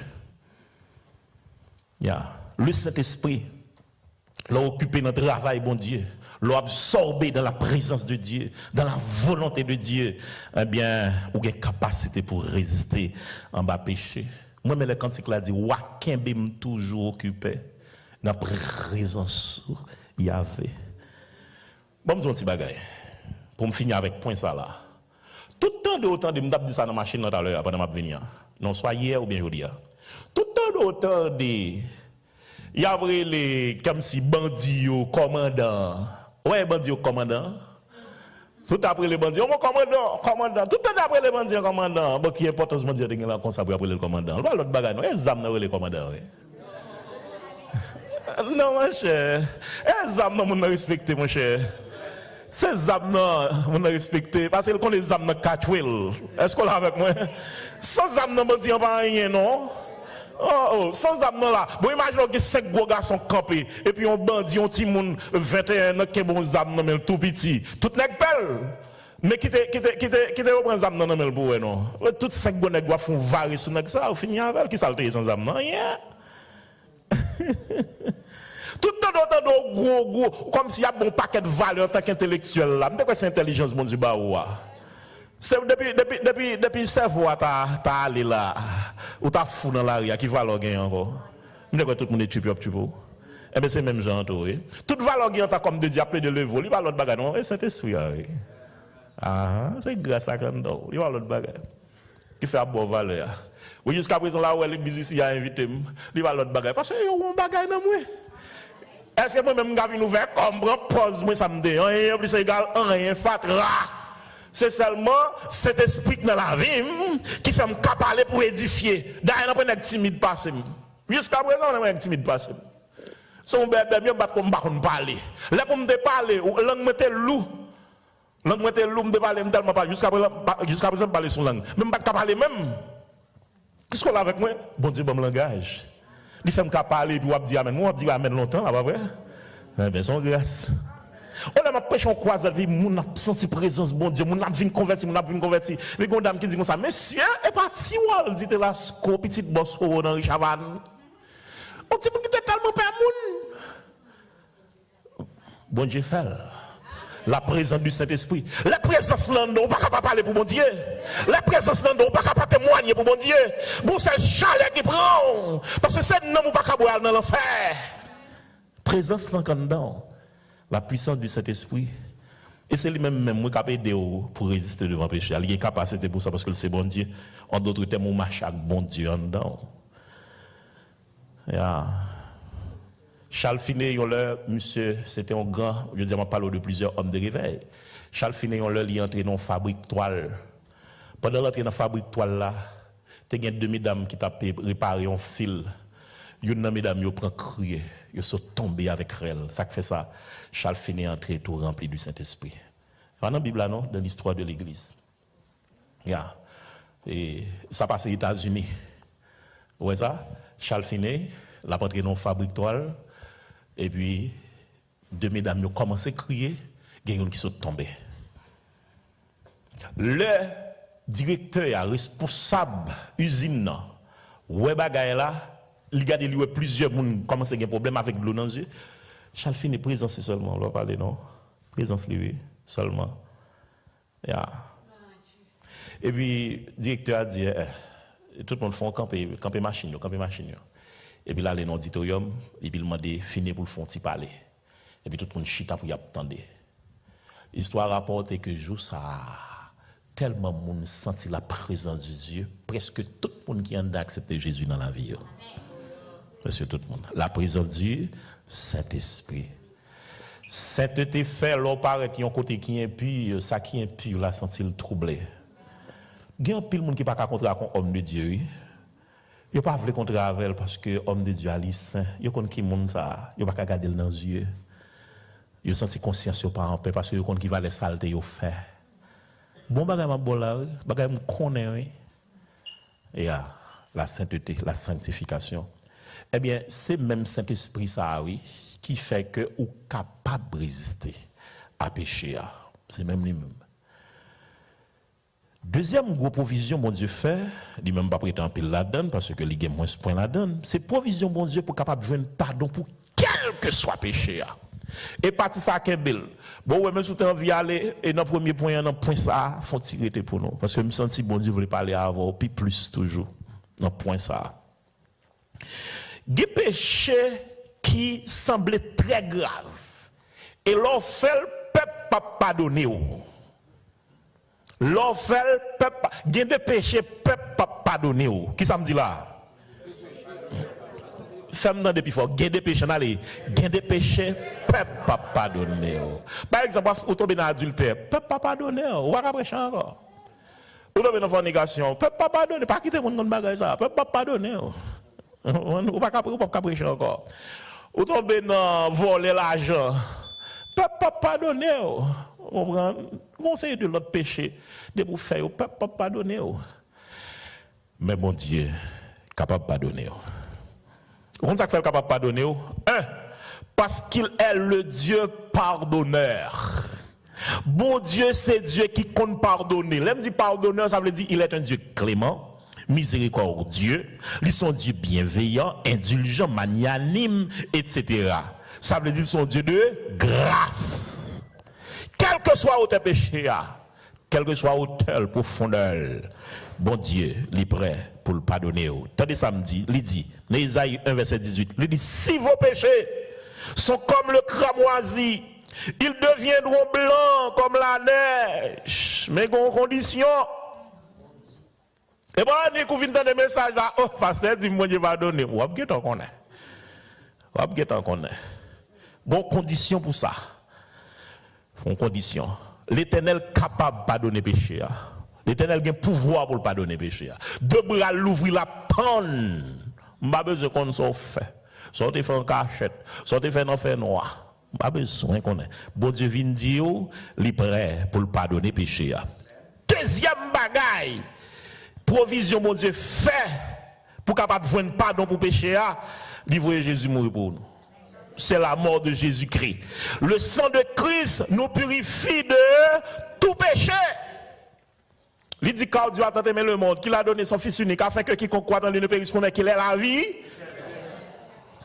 Le Saint-Esprit l'a occupé dans le travail, bon Dieu. L'ont absorbé dans la présence de Dieu, dans la volonté de Dieu, eh bien, ou une capacité pour résister en bas péché. Moi, mais le cantique l'a dit, Wakembe toujours occupé dans la présence de Yahvé. Bon, je vais petit bagaille pour me finir avec point ça là. Tout le temps de autant de me dire ça dans la machine tout à l'heure pendant que je venir. Non, soit hier ou bien aujourd'hui. Tout le temps de autant de il y a les comme si bandits au commandant. Ouais, bandit au commandant. Tout après les bandits, mon commandant. Tout après les bandits au commandant. Bon, qui est important ce bandit de là comme ça pour appeler le commandant. L'autre bagaille, non, les âmes le commandant. Non, mon cher. Les âmes non, mon respecté, mon cher. Ces âmes non, mon respecté. Parce que les âmes non catch will. Est-ce qu'on l'a avec moi? Sans âmes non, bandit, on pas rien, non? Oh, sans âme là. Bon, imaginez que 5 gros garçons campés. Et puis on bandit, on petit monde 21 ans qui est bon âme, mais tout petit. Tout n'est belle. Mais qui te reprend âme, non, pour non. Toutes 5 gros nègres font varer sur ça. Au final, qui s'altère sans âme, non? Yeah. Tout le temps, gros, comme s'il y a un bon paquet de valeurs en tant qu'intellectuel là. Mais c'est intelligence, mon Dieu, bah c'est depuis le cerveau, t'as allé là, ou t'as fou dans l'arrière, qui valeur gagne encore. Mais tout le monde est tu peux. Eh bien, c'est même genre, oui. Toute valeur gagne, t'as comme de dire, appelé de leveau, il va l'autre bagage, non? Et Saint-Esprit, oui. Ah, c'est grâce à Kando, il va l'autre bagage. Qui fait un bon valeur. Oui, jusqu'à présent, là où l'église ici a invité, il va l'autre bagage. Parce que y a un bagage dans moi. Est-ce que moi-même, je vais nous faire comprendre, pose moi ça me dit, rien plus égal, rien fatra. C'est seulement cet esprit dans la vie qui fait me parler pour édifier. D'ailleurs, on n'est pas timide passer. Jusqu'à présent, on n'est pas timide passer. Son bébé, je ne vais pas parler. Là, pour me parler, langue me loup. Langue me loup, me parler, tellement pas. Jusqu'à présent, je parle sur langue. Même pas parler même. Qu'est-ce qu'on a avec moi? Bon Dieu, bon langage. Il fait me parler, puis on dit amen. Moi, on dit amen longtemps, là, pas vrai? Eh bien, son grâce. On a prêché en croisade, on a senti présence, bon Dieu, on a vu converti. Les dame qui dit comme ça, monsieur, est parti, on dit la sco, petite bosse dans Richard Van. On dit qu'il était tellement pas moun. Bon Dieu fait. La présence du Saint-Esprit. La présence là, on ne peut pas parler pour bon Dieu. La présence là, on ne peut pas témoigner pour bon Dieu. Bon, c'est le chalet qui prend. Parce que c'est non, on ne peut pas boire dans l'enfer. Présence là, dedans. La puissance du Saint-Esprit. Et c'est lui-même qui a aidé pour résister devant le péché. Il y a une capacité pour ça parce que c'est bon Dieu. En d'autres termes, on marche avec bon Dieu en dedans. Yeah. Charles Finet, monsieur, c'était un grand, je veux dire, on parle de plusieurs hommes de réveil. Charles Finet, il est entré dans une fabrique toile. Pendant l'entrée dans la fabrique toile, là, il y a deux mesdames qui ont réparé un fil. Une mesdame, ils prend crier, ils sont tombés avec elle. Ça fait ça. Charles Finet est entré tout rempli du Saint-Esprit. Dans la Bible, non, dans l'histoire de l'Église. Yeah. Et ça passe aux États-Unis. Vous voyez ça? Charles Finet, la entré dans une fabrique toile. Et puis, deux mesdames ont commencé à crier, il y a une qui sont tombés. Le directeur responsable usine, ouais bagaille là, il y a plusieurs personnes qui commencent à avoir des problèmes avec l'eau dans les yeux. Charles Finet présence seulement, on va parler non? Présence lui seulement. Yeah. Et puis, le directeur a dit, tout le monde fait camper machine. Et puis là, les auditorium, et puis il m'a dit, fini pour le fond, parler. Et puis tout le monde chita pour y attendre. L'histoire rapporte que jour ça, tellement de monde senti la présence de Dieu, presque tout le monde qui a accepté Jésus dans la vie. Presque tout le monde. La présence de Dieu, Saint-Esprit. Sainteté fait, l'on paraît qu'il y a un côté qui est impur, ça qui est impur, là, senti le troublé. Il y a un pile de monde qui n'a pas contre un homme de Dieu. Il n'a pas voulu contre avec parce que l'homme de Dieu est saint. Il y a qui monde ça, il n'a pas regarder dans les yeux. Il a senti conscience pas en paix parce que il y a qui va les saletés il fait. Bon bagay m'a bon là, bagay me connaît. Et la sainteté, la sanctification. Eh bien, c'est même Saint-Esprit ça oui qui fait que ou capable de résister à péché. C'est même lui-même. Deuxième gros provision bon Dieu fait, lui même pas prétend pile la donne parce que il a moins point la donne, c'est provision bon Dieu pour capable joindre pardon pour quel que soit péché. Et parti ça Kembel. Bon ouais même si tu as envie aller et dans premier point dans point ça, faut tirer pour nous parce que me senti bon Dieu voulait parler avant puis plus toujours dans point ça. Des péchés qui semblaient très graves et l'on fait le peuple pas pardonner. L'on fait le peuple, il y a des péchés, peuple pas pardonner. Qui ça me dit là? Femme depuis fort, il y a des péchés, il y a des péchés, peuple pas pardonner. Par exemple, vous tombez dans l'adultère, peuple pas pardonner, ou pas prêcher encore. Vous tombez dans la fornication, peuple pas pardonner, pas quitter mon bagage ça, peuple pas pardonner. Ou pas prêcher encore. Vous tombez dans voler l'argent, peuple pas pardonner. On conseille de l'autre péché, de vous faire, peuple pas pardonner. Mais mon Dieu, capable de pardonner. Comment ça fait capable de pardonner? Un, parce qu'il est le Dieu pardonneur. Bon Dieu, c'est Dieu qui compte pardonner. L'homme dit pardonneur, ça veut dire qu'il est un Dieu clément. miséricordieux, ils sont Dieu bienveillant, indulgent, magnanime, etc. Ça veut dire qu'ils sont Dieu de grâce. Quel que soit tes péchés, quel que soit hauteur, profondeur, bon Dieu, il est prêt pour le pardonner. Tandis samedi, il dit, dans Isaïe 1, verset 18, il dit, si vos péchés sont comme le cramoisi, ils deviendront blancs comme la neige, mais il y a une condition. Et bon, on vient dans des messages là, oh, pasteur, dis-moi, Dieu pardonner. Ou ab getan qu'on est. Ou ab getan qu'on est. Bon, condition pour ça. Une condition. L'Éternel capable de pardonner péché. L'Éternel a un pouvoir pour pardonner péché. Deux bras l'ouvrir la panne. Pas besoin qu'on s'en fait. Sortez fait en cachette. Sortez fait en fait noir. Pas besoin qu'on ait. Bon Dieu vient dire, il est prêt pour pardonner péché. Deuxième bagaille. Provision, mon Dieu, fait pour capable de joindre pardon pour péché, livrer Jésus mourir pour nous. C'est la mort de Jésus-Christ. Le sang de Christ nous purifie de tout péché. Il dit car Dieu a tant aimé le monde qu'il a donné son Fils unique afin que quiconque croit en lui ne périsse point mais qu'il ait la vie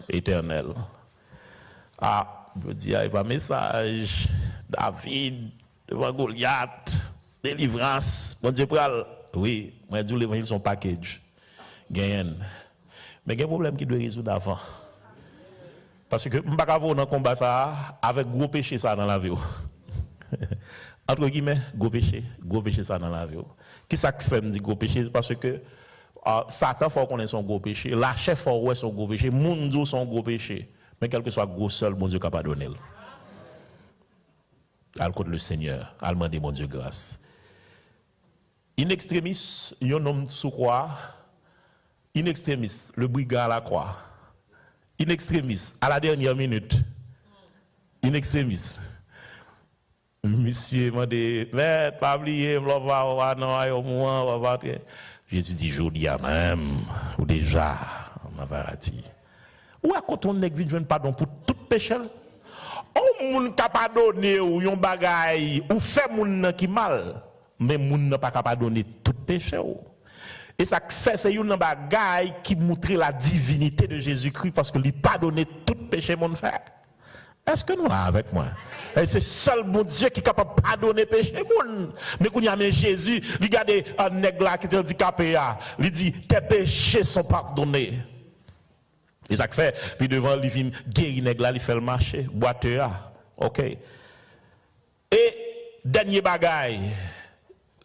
éternelle. Ah, je dis, il y a un message. David, devant Goliath, délivrance. Bon Dieu, oui, moi, je dis l'évangile, son package. Gagne. Mais il y a un problème qui doit résoudre avant. Parce que je ne peux pas avoir un combat ça avec gros péché ça dans la vie. Entre guillemets, gros péché ça dans la vie. Qui ça fait me dit gros péché? Parce que Satan faut qu'on ait son gros péché, la chef faut ouais son gros péché, monde son gros péché. Mais quel que soit gros seul, mon Dieu capable de donner. Al contre le Seigneur, al demander mon Dieu grâce. In extremis, un homme sous croix. In extremis, le brigand à la croix. In extremis, à la dernière minute. In extremis. Monsieur m'a dit, mais pas oublier, Jésus dit, je dis à même, ou déjà, on m'a dit. Ou à quand on est vite, je ne pardon pour tout péché. On moun ka pardonner ou yon bagay, ou fait moun qui mal. Mais moun n'a pas capable donner tout péché. Et ça fait c'est une bagaille qui montre la divinité de Jésus-Christ parce que lui pardonner tout péché mon frère. Est-ce que nous sommes avec moi? Et c'est seul mon Dieu qui est capable de pardonner péché moun. Mais quand il y a Jésus, regardez un nègre là qui est handicapé, il dit tes péchés sont pardonnés. Et ça fait puis devant il vient guérir nègre là, il fait le marché, boiteux. OK. Et dernier bagaille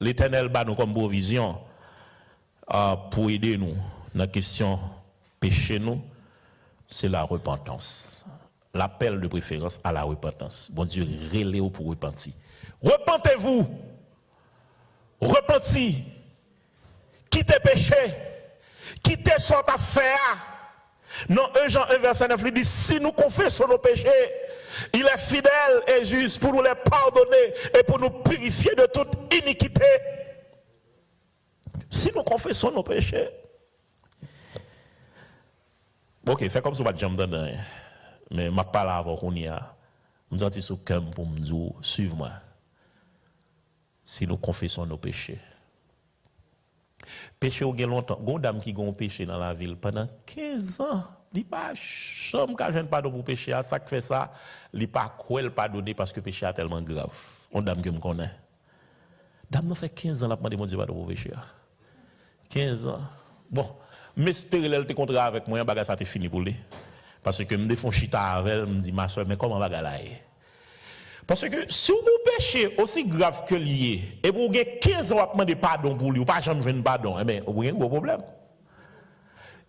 l'Éternel bat nous comme provision pour aider nous dans la question péché nous, c'est la repentance. L'appel de préférence à la repentance. Bon Dieu, relève pour repentir. Repentez-vous. Repentis. Quittez péché. Quittez ce que faire. Non, 1 Jean 1 verset 9 il dit si nous confessons nos péchés, il est fidèle et juste pour nous les pardonner et pour nous purifier de toute iniquité. Si nous confessons nos péchés. Ok, fais comme ça, pas de jambe dedans. Mais je parle avant qu'on y a. Je me sens sous cœur pour me dire, suivez-moi. Si nous confessons nos péchés. Péché au longtemps. Il y a une dame qui a un péché dans la ville pendant 15 ans. Il n'y a pas de pardon pour péché. Ça fait ça, il n'y a pas de pardonner parce que le péché est tellement grave. Une dame que je connais. Dame n'a fait 15 ans la demande mon Dieu pardon pour péché. 15 ans. Bon, mais espérer qu'elle te contre avec moi, bagage ça t'est fini pour lui. Parce que je me défends chita avec elle, je me dis ma soeur, mais comment va là? Parce que si vous péchez aussi grave que lié, et vous avez 15 ans à demander pardon pour lui, ou pas jamais jouer pardon, eh bien, vous avez un gros problème.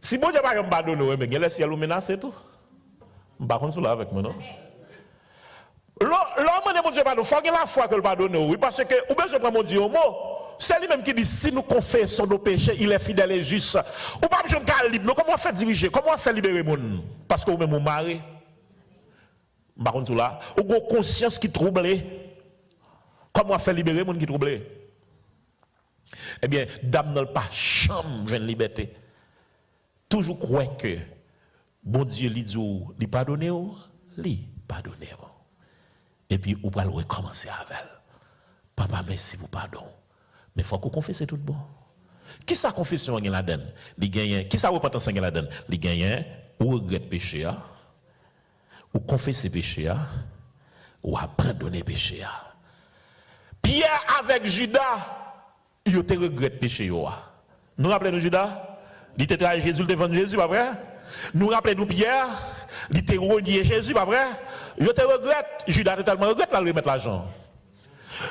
Si vous n'avez pas de pardon, eh bien, le ciel vous menace tout. Je ne suis pas contre avec moi, non? L'homme de mon Dieu pardon, il faut que la foi que le pardonne, oui, parce que, ou bien je prends mon Dieu au mot. C'est lui-même qui dit si nous confessons nos péchés, il est fidèle et juste. Ou pas besoin de libre. Comment on fait diriger? Comment on fait libérer mon? Parce que vous-même vous mariez. Par contre, là, ou avez conscience qui trouble. Comment on fait libérer mon qui trouble? Eh bien, dame n'a pas chambre de liberté. Toujours croire que bon Dieu lui dit, lui pardonner, lui pardonner. Et puis, vous allez recommencer avec elle. Papa, merci pour pardon. Mais il faut qu'on confesse tout bon. Qui sa confession gen la donne? Li gagne, qui sa repentance gen la donne? Li gagne ou regrette péché ou confesser péché ou abandonner péché. Pierre avec Judas, il te regrette péché yo. Nous rappelons Judas, il était trahi Jésus devant Jésus, pas vrai? Nous rappelons Pierre, il était renié Jésus, pas vrai? Il te regrette, Judas totalement regrette la remettre l'argent.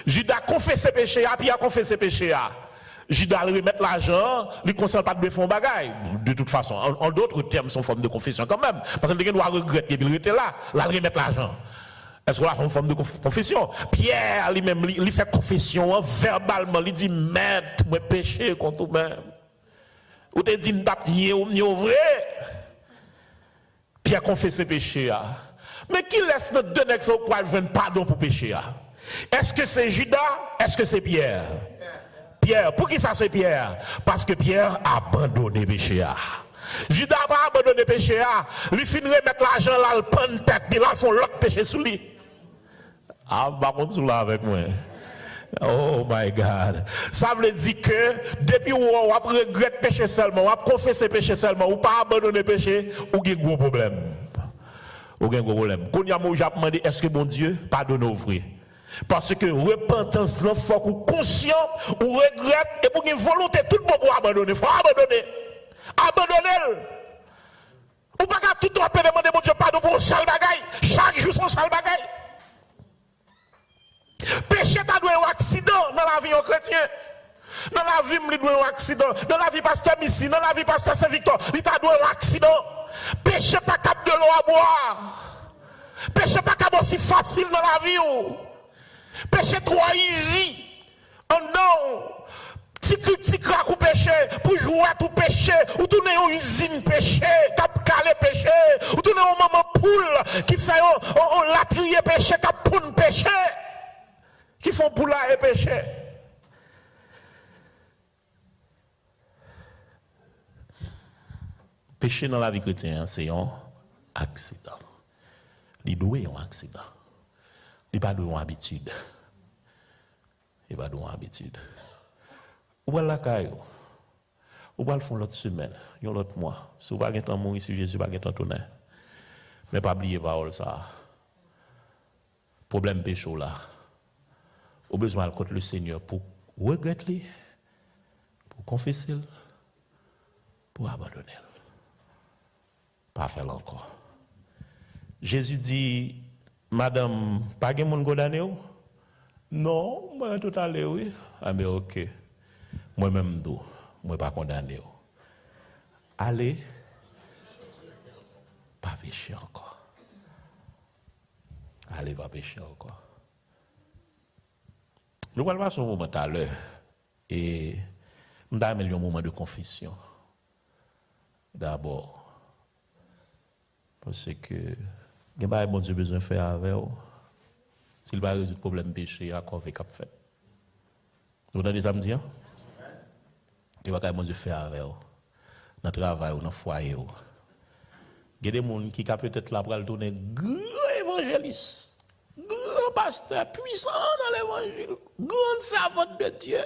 Judas confesse ses péchés, Pierre confesse ses péchés. Judas lui remettre l'argent, lui conseille pas de faire un bagage. De toute façon, en d'autres termes, son forme de confession quand même. Parce que le doit regretter, il était là, là, il remettre l'argent. Est-ce qu'on a une forme de confession? Pierre lui-même, il fait confession verbalement, il dit, maître, moi péché contre toi-même. Ou te dit, ni au vrai. Pierre confesse ses péchés. Mais qui laisse notre deux nègres pour avoir pardon pour péché? Est-ce que c'est Judas? Est-ce que c'est Pierre? Pierre. Pour qui ça c'est Pierre? Parce que Pierre a abandonné péché. Judas n'a pas abandonné péché. Il finit de mettre l'argent là, le prend tête, puis là, il faut l'autre péché sous lui. Ah, par contre, sous là avec moi. Oh my God. Ça veut dire que depuis où on regrette péché seulement, on confesse péché seulement, ou pas abandonner péché, ou il y a un gros problème. Ou il y a un gros problème. Quand il y a demandé, est-ce que bon Dieu pardonne au vrai? Parce que repentance, il faut qu'on conscient, ou regrette, et pour une volonté, tout le monde pour abandonner. Il faut abandonner. Abandonner. Ou pas qu'à tout le temps demander bon Dieu pardon pour un sale bagaille. Chaque jour, son sale bagaille. Péché t'a doué un accident dans la vie d'un chrétien. Dans la vie, il doit un accident. Dans la vie, pasteur Missi, dans la vie, pasteur Saint-Victor, il t'a doué un accident. Péché pas cap de l'eau à boire. Péché pas cap aussi facile dans la vie. Péché trop easy. Oh non. Petit crack ou péché, pour jouer tout péché, ou tourner une usine péché, cap calé péché, ou tourner une maman poule qui fait un latrier péché, cap poune péché, qui font poula et péché. Péché dans la vie chrétienne, c'est un accident. Il doit un accident. Il pas de habitude. Il pas de habitude. Ou va la caille. Ou va le faire l'autre semaine, l'autre mois. Si vous n'avez pas mourir, si Jésus n'a pas tourner. Mais pas oublier parole ça. Problème péché là. Au besoin de contre le Seigneur pour regretter, pour confesser, pour abandonner. Pas faire encore. Jésus dit, Madame, pas de monde condamné? Non, moi tout à l'heure, oui. Ah mais ok. Moi-même, moi pas condamné. Allez, pas pécher encore. Allez, pas pécher encore. Nous allons passer un moment à l'heure et nous allons un moment de confession. D'abord, parce que il n'y a pas bon Dieu besoin de faire avec vous. S'il va résoudre le problème péché, il y a encore fait. Vous entendez ça me dire? Il n'y a pas bon Dieu faire avec vous. Dans le travail ou dans le foyer. Il y a des gens qui peut-être là pour tourner grand évangéliste, grand pasteur, puissant dans l'évangile, grand servante de Dieu.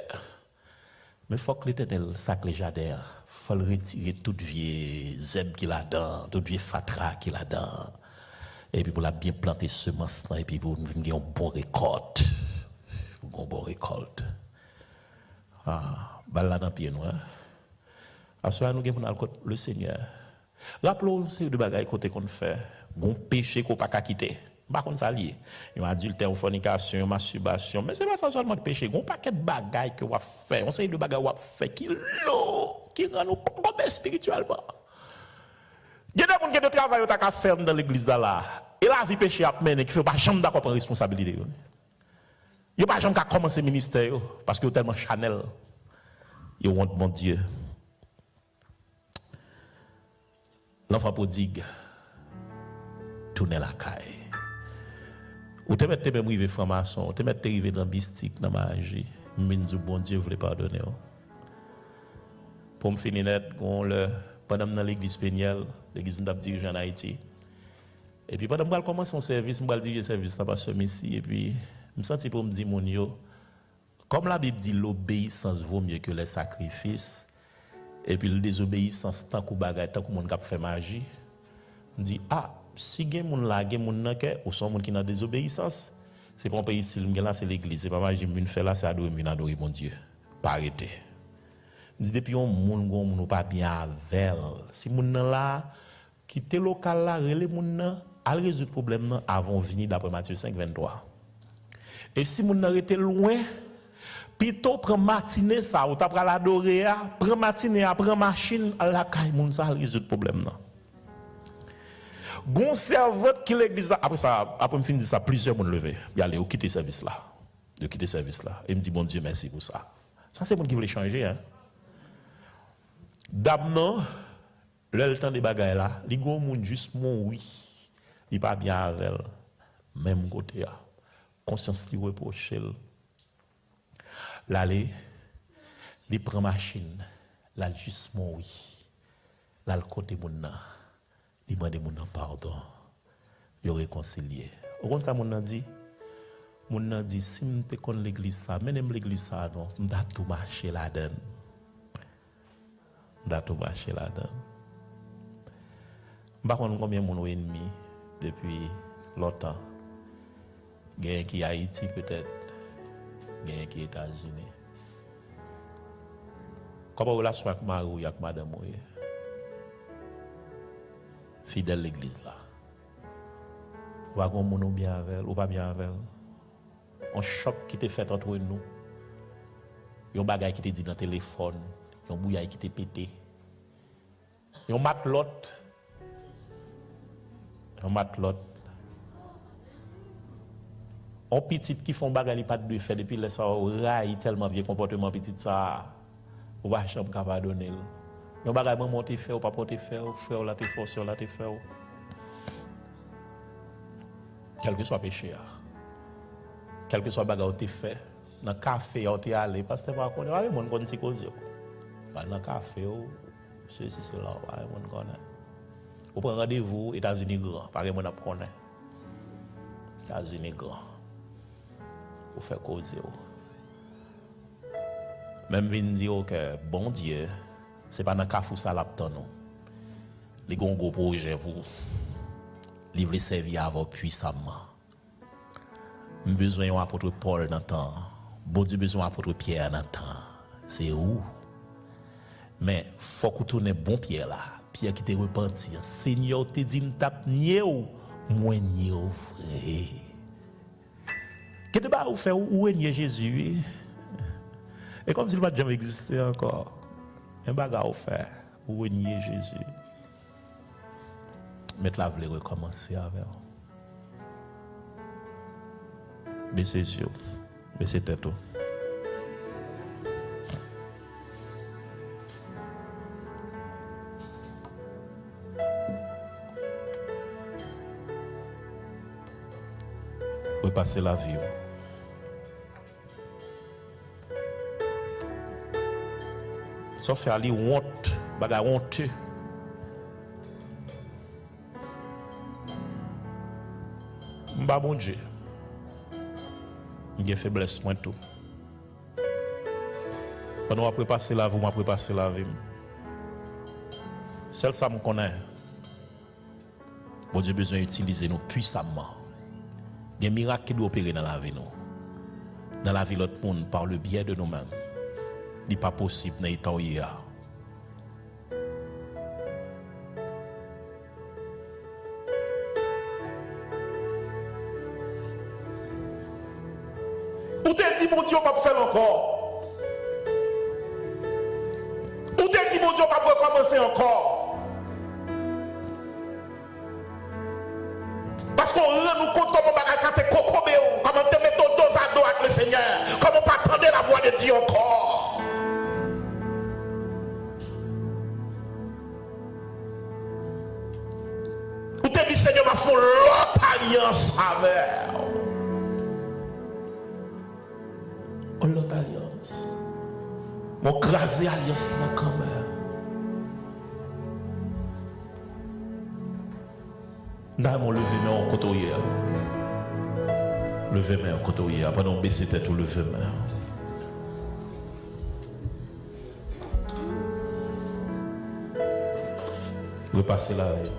Mais il faut que l'Éternel sac les jardins. Il faut retirer toute vieille zèbre qu'il a dedans, toute vieille fatra qu'il a dedans. Et puis pour la bien planter semence et puis pour une bonne récolte. Pour une bonne récolte. Ah, balle là dans pied nous. À ce moment nous avons le Seigneur. Rappelons c'est de bagaille côté qu'on fait, bon péché qu'on pas quitter. Pas contre ça lié. Un adultère, une fornication, une masturbation, mais c'est pas ça seulement que péché, un paquet de bagaille que on fait, on sait de bagaille on fait qui rend nous pas spirituellement. Il y a des gens qui de travail au ta faire dans l'église là. Et la vie péché a mené qui fait pas jamais d'accord prendre responsabilité. Il a pas jamais commencer ministère parce que tellement Chanel. Il want mon Dieu. L'enfant prodigue tourner la caille. Ou te mettre même rivé franc-maçon, ou te mettre rivé dans mystique, dans magie. Minzou bon Dieu voulait pardonner. Pour me finir net, pendant dans l'église Péniel, l'église nous dirigé en Haïti. Et puis pendant que je commence son service, je vais diriger le service là-bas ici et puis je me sens pour me dire mon yo Comme la Bible dit, l'obéissance vaut mieux que les sacrifices, et puis la désobéissance, tant qu'on bagaille, tant qu'on monde qui fait magie, on dit, ah, si il y a des gens ou sont qui ont désobéissance, c'est pas un pays ici, là, c'est l'église, c'est pas magie, je fais là, c'est adorer mon Dieu. Pas arrêter. Depuis un monde qui pas bien avec, si mon là, quitter local là, relé mon à résoudre le problème avant venir d'après Matthieu 5, 23. Et si mon arrêté loin, plutôt prend matinée ça, ou t'as l'adorer, prend matinée, prend machine, à la caille, moun ça résout le problème là. Bon servante qui l'église après ça, après me finir ça, plusieurs moun levé, y aller ou quitter service là. De quitter service là. Et me dit bon Dieu merci pour ça. Ça c'est moun qui voulait changer hein. D'abord, le temps des bagailles là, li gon moun juste mon oui. Il pas bien avec elle. Même côté là. Conscience li reproche l'aller li prend machine là juste mon oui là le côté mon nan li demander mon pardon yo réconcilier au compte ça mon nan dit si m'te kon l'église ça même l'église ça non m'da tout marcher là-dedans m'pa konn combien mon ennemi depuis longtemps gain qui Haïti peut-être gain qui États-Unis. Comment relation avec Marou et avec madame Moye? Fidèle l'église là. Ou à mon bien avec ou pas bien avec. Un choc qui t'est fait entre nous. Yon bagay qui t'est dit dans le téléphone, yon bouillay qui t'est pété. Yon matelote. On petit qui font bagarre pas de fait depuis le ça raille tellement vieux comportement petit ça ou pas chambre capable donner on bagarre maman te fait ou papa te fait frère là te forcer là te fait quel que soit péché quel que soit bagarre te fait dans café on te aller parce que pas connait ouais mon connait cause dans café ceci cela ouais mon connait ou prend rendez-vous États-Unis grand pareil mon connait États-Unis grand pour faire causer. Même vinn dire que bon Dieu, c'est pas dans cafou ça l'aptan non. Les gros projet pour livrer servir avant puissamment. Besoin d'un apôtre Paul dans temps. Bon Dieu besoin d'un apôtre Pierre dans temps. C'est où? Mais faut que tourne bon Pierre là. Pierre qui te repenti. Seigneur te dit m'tap nié ou moi nié ou frère. Qu'est-ce que vous faites où est Jésus? Et comme s'il n'a jamais existé encore. Un bagage à faire où est Jésus? Mettre la voulait recommencer avec. Baissez les yeux, baissez tête. Repasser la vie. Sauf faire les honte, bagarre honteux. M'ba bon Dieu. M'gè faiblesse moins tout. Pendant après passer la vie, m'après passer la vie. Seul ça me connaît. Bon Dieu besoin d'utiliser nous puissamment. Des miracles qui doivent opérer dans la vie nous. Dans la vie de l'autre monde par le biais de nous-mêmes. Ce n'est pas possible dans l'état où il y a. Ou te dit mon Dieu pas faire encore. Ou te dit mon Dieu pas recommencer encore. Parce qu'on nous compte comment bagage ça te cocobéo, comment te mettre dos à dos avec le Seigneur, comment pas attendre la voix de Dieu encore. Ou te dit Seigneur m'a fait l'autre alliance avec. L'autre alliance. Mon crasé alliance là quand même. N'a mon levé main en côté hier. Levé main en côté hier. Pendant baisser tête ou levé main. repasser la rue.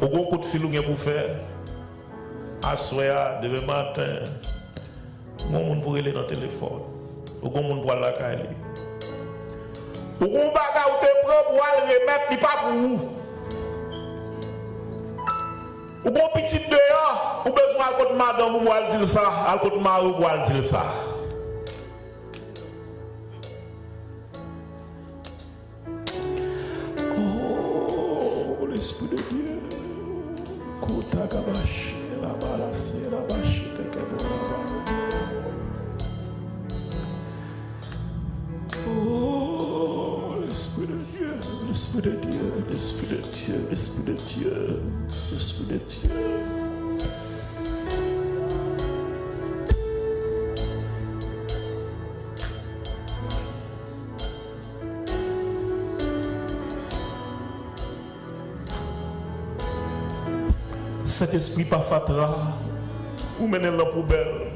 Au gros coup de fil pour faire, à soir, demain matin, mon monde pour aller dans le téléphone. Au gros monde pour aller à la caille. Au gros bagage où tu prends pour aller remettre, il pas pour vous. Au gros petit dehors, ou besoin à côté de madame pour aller dire ça, à côté de mari pour aller dire ça. Oh, l'Esprit de Dieu. Oh, l'Esprit de Dieu, l'Esprit de Dieu, l'Esprit de Dieu, l'Esprit de Dieu, l'Esprit de Dieu. Cet esprit pas fatra, ou mener la poubelle.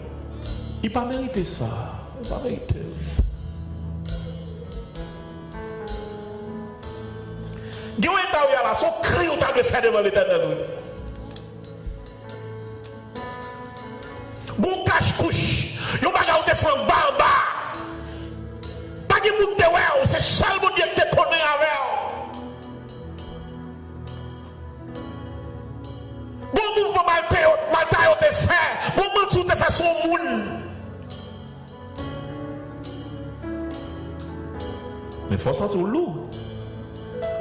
Il pas mérité ça. Il pas mérité. Dieu est là, son cri ou t'as de faire devant l'Éternel. Bon cache-couche, yon baga ou te fait en bas. Pas de moun te wè, c'est seul mon Dieu qui te connaît avec. Bon mouvement malta te fait, bon mentou te fait son moun. Mais faut sentir lourd.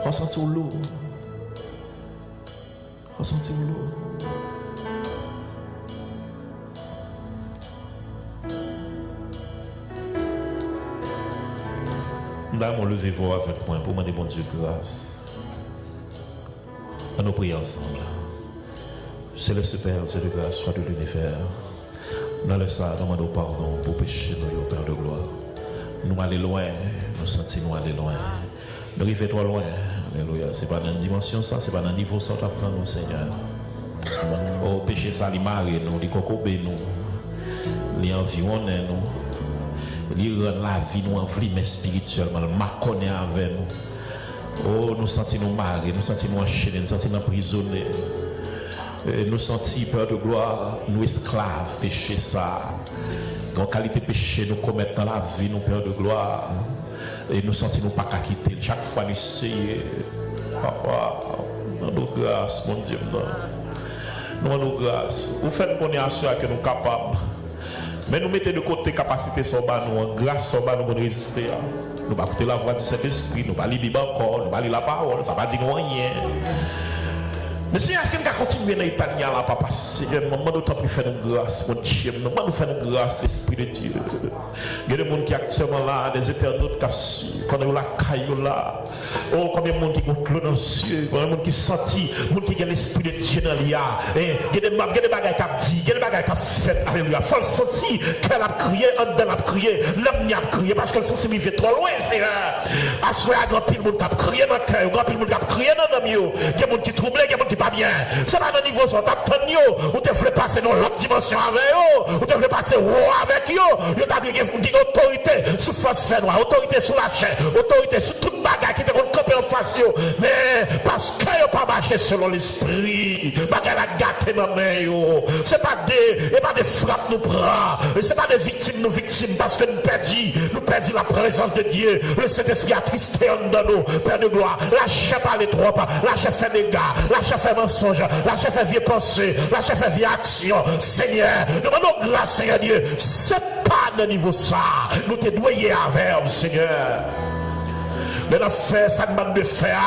Faut sentir lourd. Faut sentir lourd. Nous levez-vous avec moi pour demander mon Dieu grâce. On nous prions ensemble. C'est le Super Dieu de grâce, soit de l'univers. Dans le ça, nous demandons pardon pour pécher nous, Père de gloire. Nous allons loin, nous sentons aller loin. Nous arrivons trop loin. Alléluia. Ce n'est pas dans une dimension, ça, ce n'est pas dans un niveau, ça, tu apprends nous, Seigneur. Oh, péché, ça, il marre nous, il cocobe nous, il environne nous, il rend la vie nous envrimée spirituellement, il marconne avec nous. Oh, nous sentons nous marrer, nous sentons nous enchaîner, nous sentons nous emprisonnés. Nous sentons, Père de gloire, nous esclaves, péché ça. En qualité péché, nous commettons dans la vie, nous, Père de gloire. Et nous sentons nous pas qu'à quitter. Chaque fois, nous essayons. Papa, nous avons grâce, mon Dieu. Nous avons grâce. Vous faites qu'on est assuré que nous sommes capables. Mais nous mettons de côté la capacité sur nous, grâce sur nous pour résister. Nous ne pas écouter la voix du Saint-Esprit, nous ne pas lire la Bible encore, nous ne pas lire la parole, ça ne va dire rien. Mais si est-ce qu'on va continuer dans l'Italie là, papa, Seigneur, maman, nous t'en prie faire une grâce, mon Dieu, maman, nous faire une grâce, l'Esprit de Dieu. Il y a des gens qui actuellement là, des internautes qui sont quand on a la caillou là. Oh, combien de monde qui compte dans les cieux, combien de monde qui sentit, monde qui a l'Esprit de Dieu dans l'IA. Il y a des bagages qui ont dit, il y a des bagages qui ont fait, alléluia. Il faut le sentir qu'elle a crié, elle a crié, l'homme a crié, parce qu'elle s'est mise trop loin, Seigneur. À ce moment-là, grand pile monde qui a crié dans le cœur, grand pile monde qui a crié dans le milieu, il y a des gens qui troublent, il y a des gens qui pas bien. C'est pas dans le niveau, ça t'as ou tu veux passer dans l'autre dimension avec eux, ou tu veux passer avec eux, tu as dit autorité sous force fait noire, autorité sous la chair, autorité sous toute bagarre qui te camper en face, mais parce que tu pas marché selon l'esprit, bagarre la gâté dans main, c'est pas des frappes nous prend, c'est pas des victimes parce que nous perdons la présence de Dieu, le Saint-Esprit a tristé en nous, Père de gloire, la chair parle trop, la chair fait des gars, la chair fait mensonge, la chair fait vieille pensée, la chair fait vieille action, Seigneur, nous demandons grâce, Seigneur Dieu, c'est pas de niveau ça, nous te doyons avec, Seigneur. Mais nous faisons ça de faire.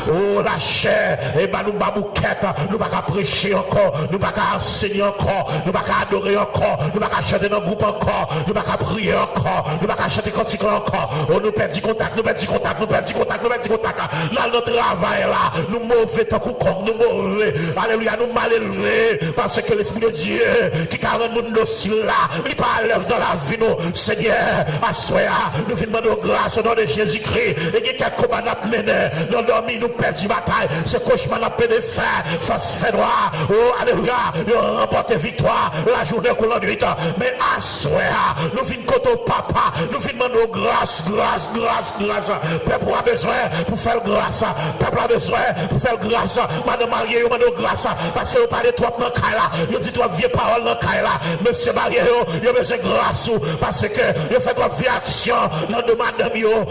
Oh, la chair, et ben nous babouquette, nous ne pouvons pas prêcher encore, nous ne pouvons pas enseigner encore, nous ne pouvons pas adorer encore, nous ne pouvons pas chanter dans le groupe encore, nous ne pouvons pas prier encore, nous ne pouvons pas chanter cantique encore. Oh, nous perdons contact, nous perdons contact, nous perdons contact, nous perdons contact. Là, notre travail là, nous mauvais tant qu'on comme nous mauvais. Alléluia, nous mal élevés, parce que l'Esprit de Dieu qui carrément nous docile là, il pas à l'œuvre dans la vie, nous, Seigneur, à soi, nous venons de grâce au nom de Jésus-Christ. et qui quelques combats n'a mené, nous dormi, nous perdu bataille, ce cauchemar n'a pas de faire, face fait noir, oh alléluia, nous remporté victoire, la journée qu'on l'ennuie, mais à soir, nous finissons côté papa, nous finissons nos grâce, peuple a besoin pour faire grâce, peuple a besoin pour faire grâce, madame mariée, madame grâce, parce que vous parlez trop dans le cas là, vous dites trop vieille parole dans le cas là, monsieur marié, vous avez besoin de grâce, parce que vous faites trop vieille action, dans de madame yo,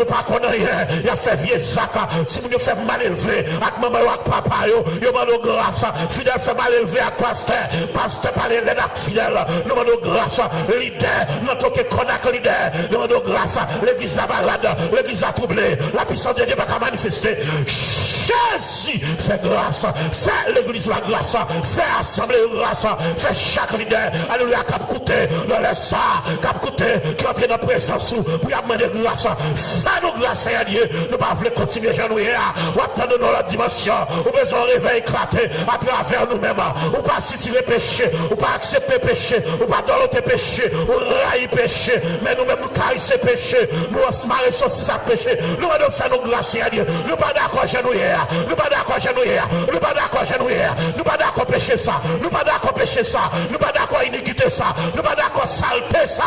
pas connaître rien, il a fait vieux sac, si vous fait mal élevé, avec maman ou avec papa, vous avez grâce, fidèle fait mal élevé avec pasteur parler l'aide avec fidèle, nous avons grâce, leader, notre que connaît leader, nous avons grâce, l'église la balade, l'église a troublé, la puissance de Dieu va manifester. Jésus fait grâce, fait l'église la grâce, fait assemblée grâce, fait chaque leader, alléluia, cap coûter, le laisse ça, cap coûter, qui entre dans la présence, pour y amener grâce, fait nous grâce, Dieu, nous ne pouvons pas continuer, j'en ai, ou attendre dans la dimension, ou besoin de réveil éclaté à travers nous-mêmes, ou pas si tu es péché, ou pas accepter péché, ou pas dans tes péchés, ou railler péché, mais nous-mêmes nous caresser péché, nous marrer sur ça péché, nous devons faire nos grâces, Dieu, nous pas d'accord, genouiller, nous pas d'accord, genouiller, nous pas d'accord, genouiller, nous pas d'accord péché ça, nous pas d'accord péché ça, nous pas d'accord iniquité ça, nous pas d'accord saleté ça.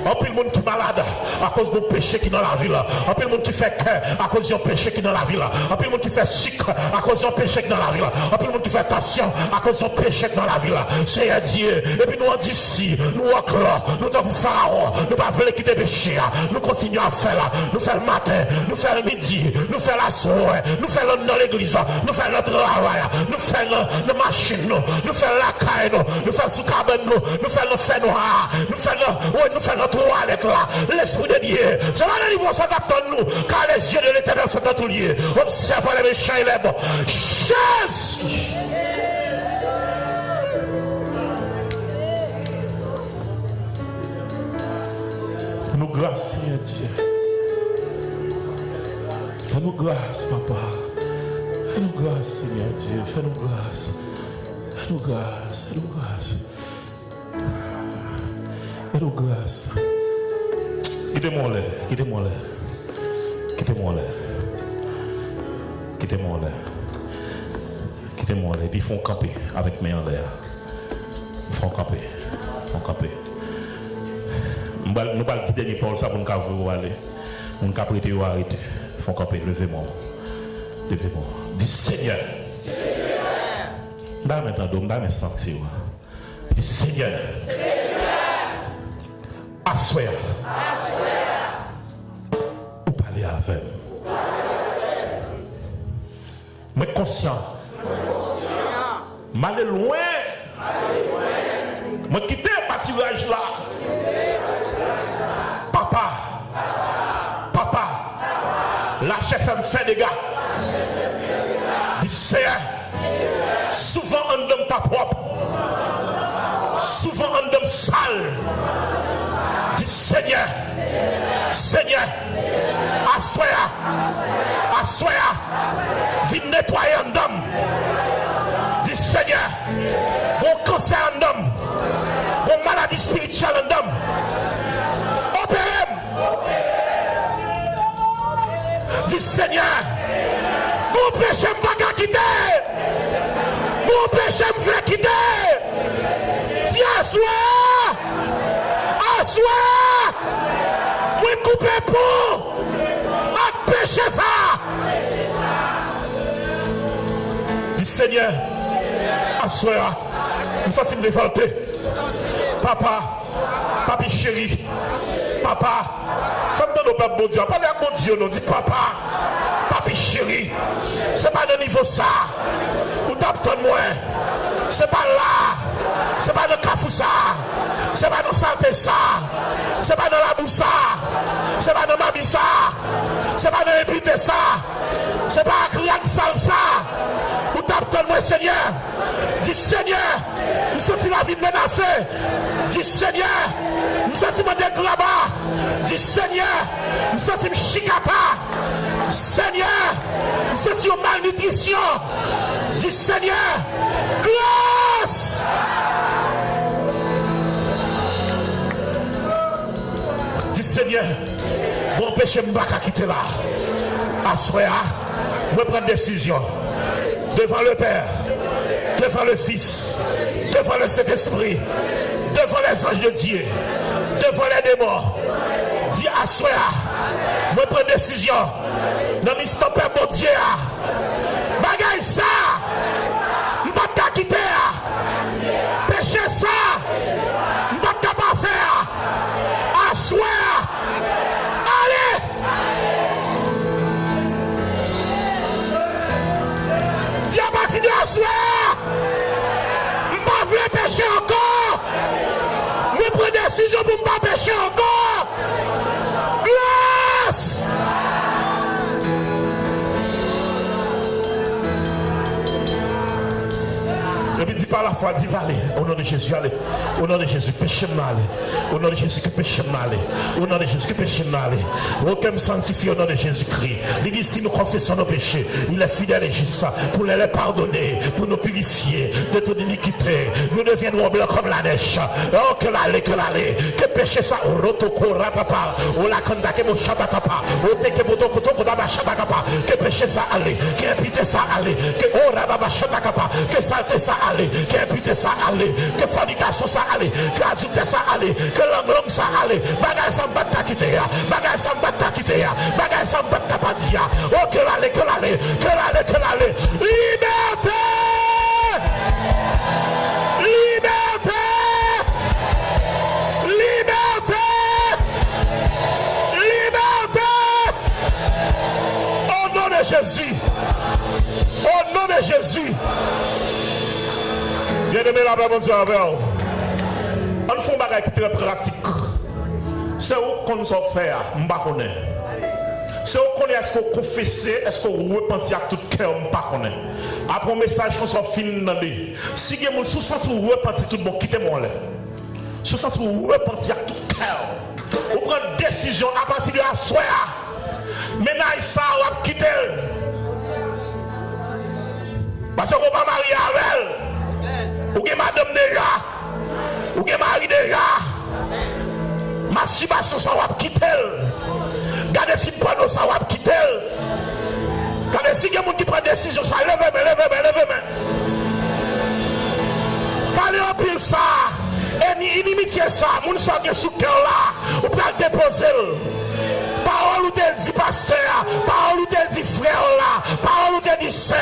En plus, le monde qui est malade à cause du péché qui est dans la ville. En plus, le monde qui fait cœur à cause du péché qui est dans la ville. En plus, le monde qui fait sucre à cause du péché qui est dans la ville. En plus, le monde qui fait tension à cause du péché qui est dans la ville. C'est Dieu. Et puis, nous, on dit ici, nous, encore, nous devons pharaon. Nous ne pouvons pas quitter le péché. Nous continuons à faire là. Nous faisons le matin, nous faisons le midi, nous faisons la soirée, nous faisons dans l'église, nous faisons notre travail, nous faisons nos machines, nous faisons la caille, nous faisons sous cabane, nous faisons le fait noir, nous faisons notre toilette là, l'esprit de Dieu. C'est là le niveau ça capte nous, car les yeux de l'éternel sont en tout lieu. Observe les méchants et les bons. Jésus. Fais-nous grâce, Seigneur Dieu. Fais-nous grâce, Papa. Fais-nous grâce, Seigneur Dieu. Fais-nous grâce. Fais-nous grâce. Fais-nous grâce. Fais-nous grâce. Quittez-moi là. Quittez-moi là. Quittez-moi là. Quittez-moi là. Quittez-moi là. Et puis ils font camper avec mes en l'air. Ils font camper. Ils font camper. Nous allons dire dernier parole ça pour nous vous aller. Nous allons prêter ou arrêter. Ils font camper. Levez-moi. Levez-moi. Dis Seigneur. Seigneur. Maintenant, je vais me sentir. Dis Seigneur. Assoya. Ou parler avec. Mais conscient. M'aller loin. Me quitter le pâturage là. Papa. La chef me fait des gars. Dis Seigneur. Souvent on donne pas propre. Souvent on donne sale. Dis Seigneur, assoya, viens nettoyer un homme. Dis Seigneur, bon cancer un homme, bon maladie spirituelle un homme. Opérez. Dis Seigneur, bon péché me va quitter, bon péché me veut quitter. Dis assoya. Oui, coupez pour à pécher ça. Dis Seigneur, assoya. Nous sommes révoltés. Papa chéri, papa, femme de nos pères, bon Dieu, pas de bon Dieu, nous dit papa chéri, c'est pas de niveau ça. Ou t'attends moi, c'est pas là, c'est pas de Kafoussa. C'est pas dans santé ça, c'est pas dans la boussa, c'est pas dans ma bissa, c'est pas dans l'épité ça, c'est pas à crier de salsa. Ou t'attends moi Seigneur, dis Seigneur, nous sommes la vie menacée, dis Seigneur, nous sommes des grabats, dis Seigneur, nous sommes chicata, Seigneur, nous sommes malnutrition, dis Seigneur, grâce. Seigneur, bon péché me pas quitter là. Assoya, je prends décision devant le Père, devant le Fils, devant le Saint-Esprit, devant les anges de Dieu, devant les démons. Dis assoya, je prends décision. Non, mais stopper mon Dieu. Bagaille ça, je ne vais pas quitter. Péché ça, je ne vais pas faire. Assoya, allez. Dis à partir de assoya, je ne vais pas pécher encore. Je prends décision pour ne pas pécher encore. Grâce. Et puis dis par la foi, dis allez, au nom de Jésus, allez. Au nom de Jésus, péché-moi, allez. Au nom de Jésus, que péché-moi, allez. Au nom de Jésus, que péché-moi, allez. Aucun me sanctifie au nom de Jésus-Christ. Il dit si nous confessons nos péchés, il est fidèle et juste pour les pardonner, pour nous purifier de toute iniquité. Nous deviendrons blancs comme la neige. Oh, que l'aller, que péché ça, au rotoko, ratapa, au la kandake, mon chatakapa, au teke, mon tokoto, kodaba, chatakapa, que péché ça, allez, que impité ça, allez, que oh, rababa, chatakapa, que saleté ça, allez, que impité ça, allez, que fornication ça, allez, que ajouter ça, allez, que l'anglong ça, allez, bagay ça m'batta quitter, bagay ça m'batta quitter, bagay ça m'batta pas dire, oh, que l'aller, liberté! Liberté! Liberté! Liberté! Au nom de Jésus! Au nom de Jésus! Bien-aimé, la paix, mon Dieu, avec vous. On fait un bagage qui est très pratique. C'est où qu'on nous a fait, je ne sais pas. C'est où qu'on est-ce qu'on confesse, est-ce qu'on repentit à tout cœur, je ne sais pas. Après un message qu'on s'en finit dans les. Si vous avez sous sens où repentir tout le monde, quittez-moi là. Sous sens où repentir à tout cœur. Vous prenez une décision à partir de la soirée. Maintenant, ça va quitter. Parce qu'on va marier avec elle. Ou que madame déjà. Ou que mari déjà. Masturbation, ça va quitter. Gardez film porno, ça va quitter. Gardez si quelqu'un qui prend décision, ça levez-moi. Parlez en pile ça. Et inimitié ça. Moun sa qui sous cœur là. Ou peut le déposer. Parole ou te dit pasteur. Parole ou te dit frère là. Parole ou te dit sœur.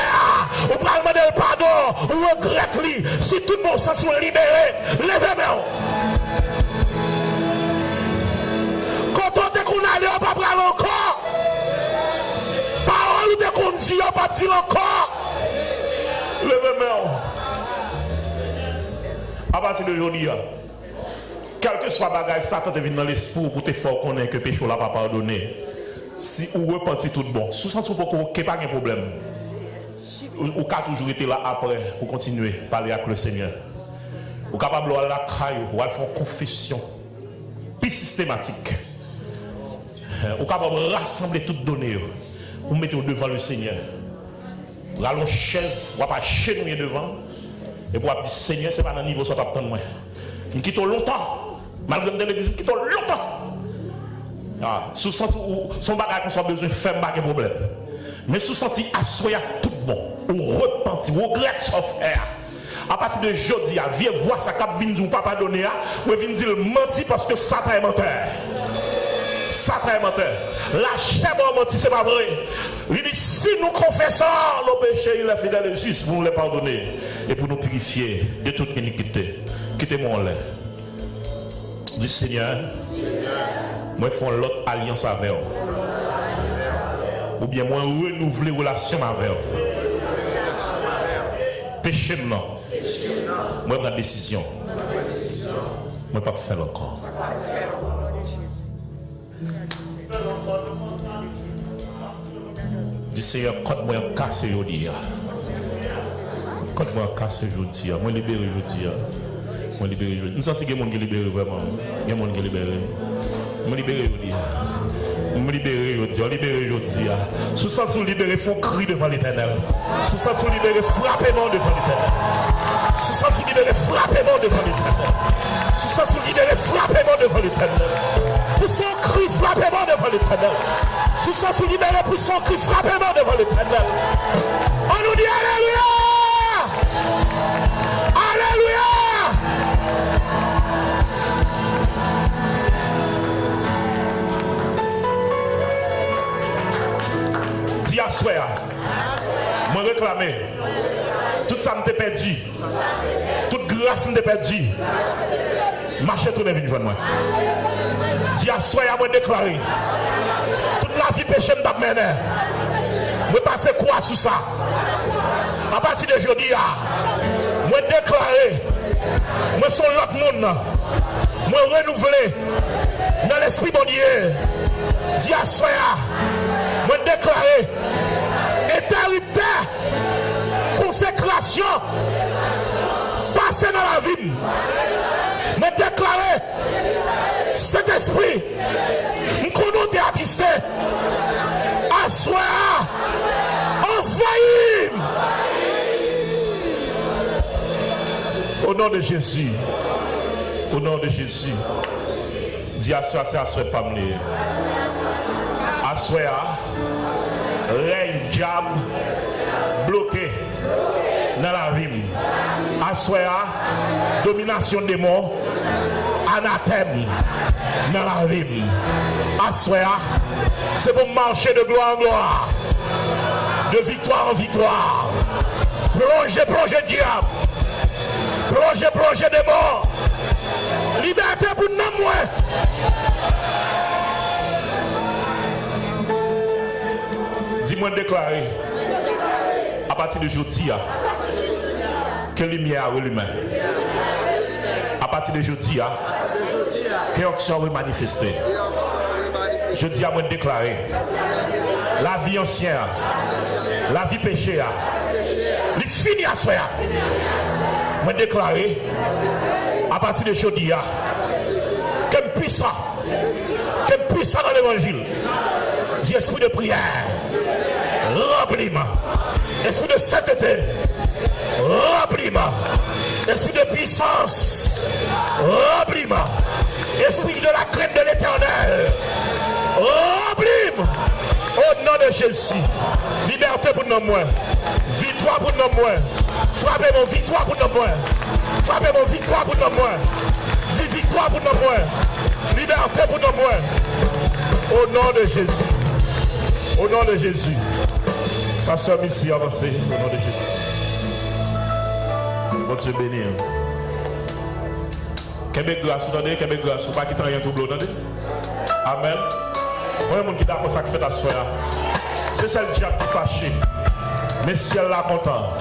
Ou peut demander le pardon. Ou regrette lui. Si tout le monde s'en sont libérés, levez-moi. Quand on te qu'on allait, on va pas encore. Parole ou te qu'on dit, on va pas dire encore. Levez-moi. À partir d'aujourd'hui, quel que soit le bagage, Satan te vient dans l'esprit pour te faire connaître que le péché n'a pas pardonné. Si vous repentez tout bon, sous sens où vous n'avez pas de problème, vous avez toujours été là après pour continuer à parler avec le Seigneur. Vous êtes capable de la caille, vous allez faire une confession plus systématique. Vous êtes capable de rassembler toutes les données, vous mettez devant le Seigneur. Vous allez une chaise, vous allez pas chenouiller devant. Et pour dire Seigneur, ce n'est pas dans le niveau ça va prendre moi. Nous quittons longtemps. Malgré l'église, nous quittons longtemps. Sous sens où son bagage qu'on soit besoin de faire un problème. Mais sous senti assoya tout bon. Ou repentir, ou regrette sauf faire. À partir de jeudi, viens voir sa cap vin du papa donné, ou vin dire menti parce que Satan est menteur. Satan est menteur. La chair menti, c'est pas vrai. Il dit si nous confessons nos péchés, il est fidèle et juste pour nous les pardonner et pour nous purifier de toute iniquité. Quittez-moi en l'air. Dis Seigneur, moi je fais l'autre alliance avec vous. Ou bien moi renouveler relation avec vous. Péché non. Moi je prends décision. Moi pas faire encore. Dis Seigneur, quand moi casse aujourd'hui. Quand moi casse aujourd'hui, moi libéré aujourd'hui. Moi libéré aujourd'hui. Nous sentons que les gens sont libérés vraiment. Les gens sont libérés. Moi libéré aujourd'hui. me libérer aujourd'hui. Sous ça, vous libérez, font cri devant l'Éternel. Sous ça, vous libérez, frappez-moi devant l'Éternel. Sous ça, vous libérez, frappez-moi devant l'Éternel. Sous ça, vous libérez, frappez-moi devant l'Éternel. Pour son cri, frappez-moi devant l'Éternel. Sous ça, vous libérez, pour son cri, frappez-moi devant l'Éternel. On nous dit Alléluia! Alléluia! Dis à soi, moi réclamer. Tout ça m'était perdu. Toute grâce m'était perdu. Marchez tout les vignes, moi. Dis à soi, moi déclarer. Toute la vie péché m'a mené. Moi passer quoi sur ça? À partir de aujourd'hui, moi déclarer. Moi suis l'autre monde. Moi renouveler. Dans l'esprit bon Dieu. Dis à soi, moi déclarer. Éternité. Consécration. Passer dans la vie. Me déclarer cet esprit. Nous connaissons attristé. Assoir. Envahir. Au nom de Jésus. Au nom de Jésus. Dis assoir, c'est assoir pas me. Assoir. Règne diable. Bloqué. Dans la vie. Assoir. Domination des morts. Anathème. Dans la vie. Assoir. C'est pour marcher de gloire en gloire. De victoire en victoire. Plonger diable. Plonger des morts. Liberté pour nous. Dis-moi déclarer. À partir de aujourd'hui, que lumière est l'humain. À partir de aujourd'hui, que action est manifestée. Je dis à moi de déclarer la vie ancienne, la vie péché, il finit à soi. Moi déclarer à partir de aujourd'hui, que puissant dans l'évangile, dis esprit de prière, remplis-moi. Esprit de sainteté, remplis-moi. Esprit de puissance, remplis-moi. Esprit de la crainte de l'Éternel, remplis-moi. Au nom de Jésus, liberté pour nous moins, victoire pour nous moins. Frappez mon victoire pour nous moins. Frappez mon victoire pour nous moins. Dis victoire pour nous moins. Liberté pour nous moins. Au nom de Jésus. Au nom de Jésus. Pasteur Missi, avancez au nom de Jésus. Bon Dieu béni. Québec grâce, vous entendez? Québec grâce, vous pas quitter rien tout bleu, vous entendez? Amen. Moi, le monde qui est d'accord, ça qui fait la soirée. C'est ça le diable qui fâché. Mais ciel là content.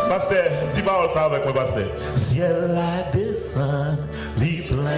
Pasteur, dis-moi ça avec moi, pasteur. Ciel là descend, li plein.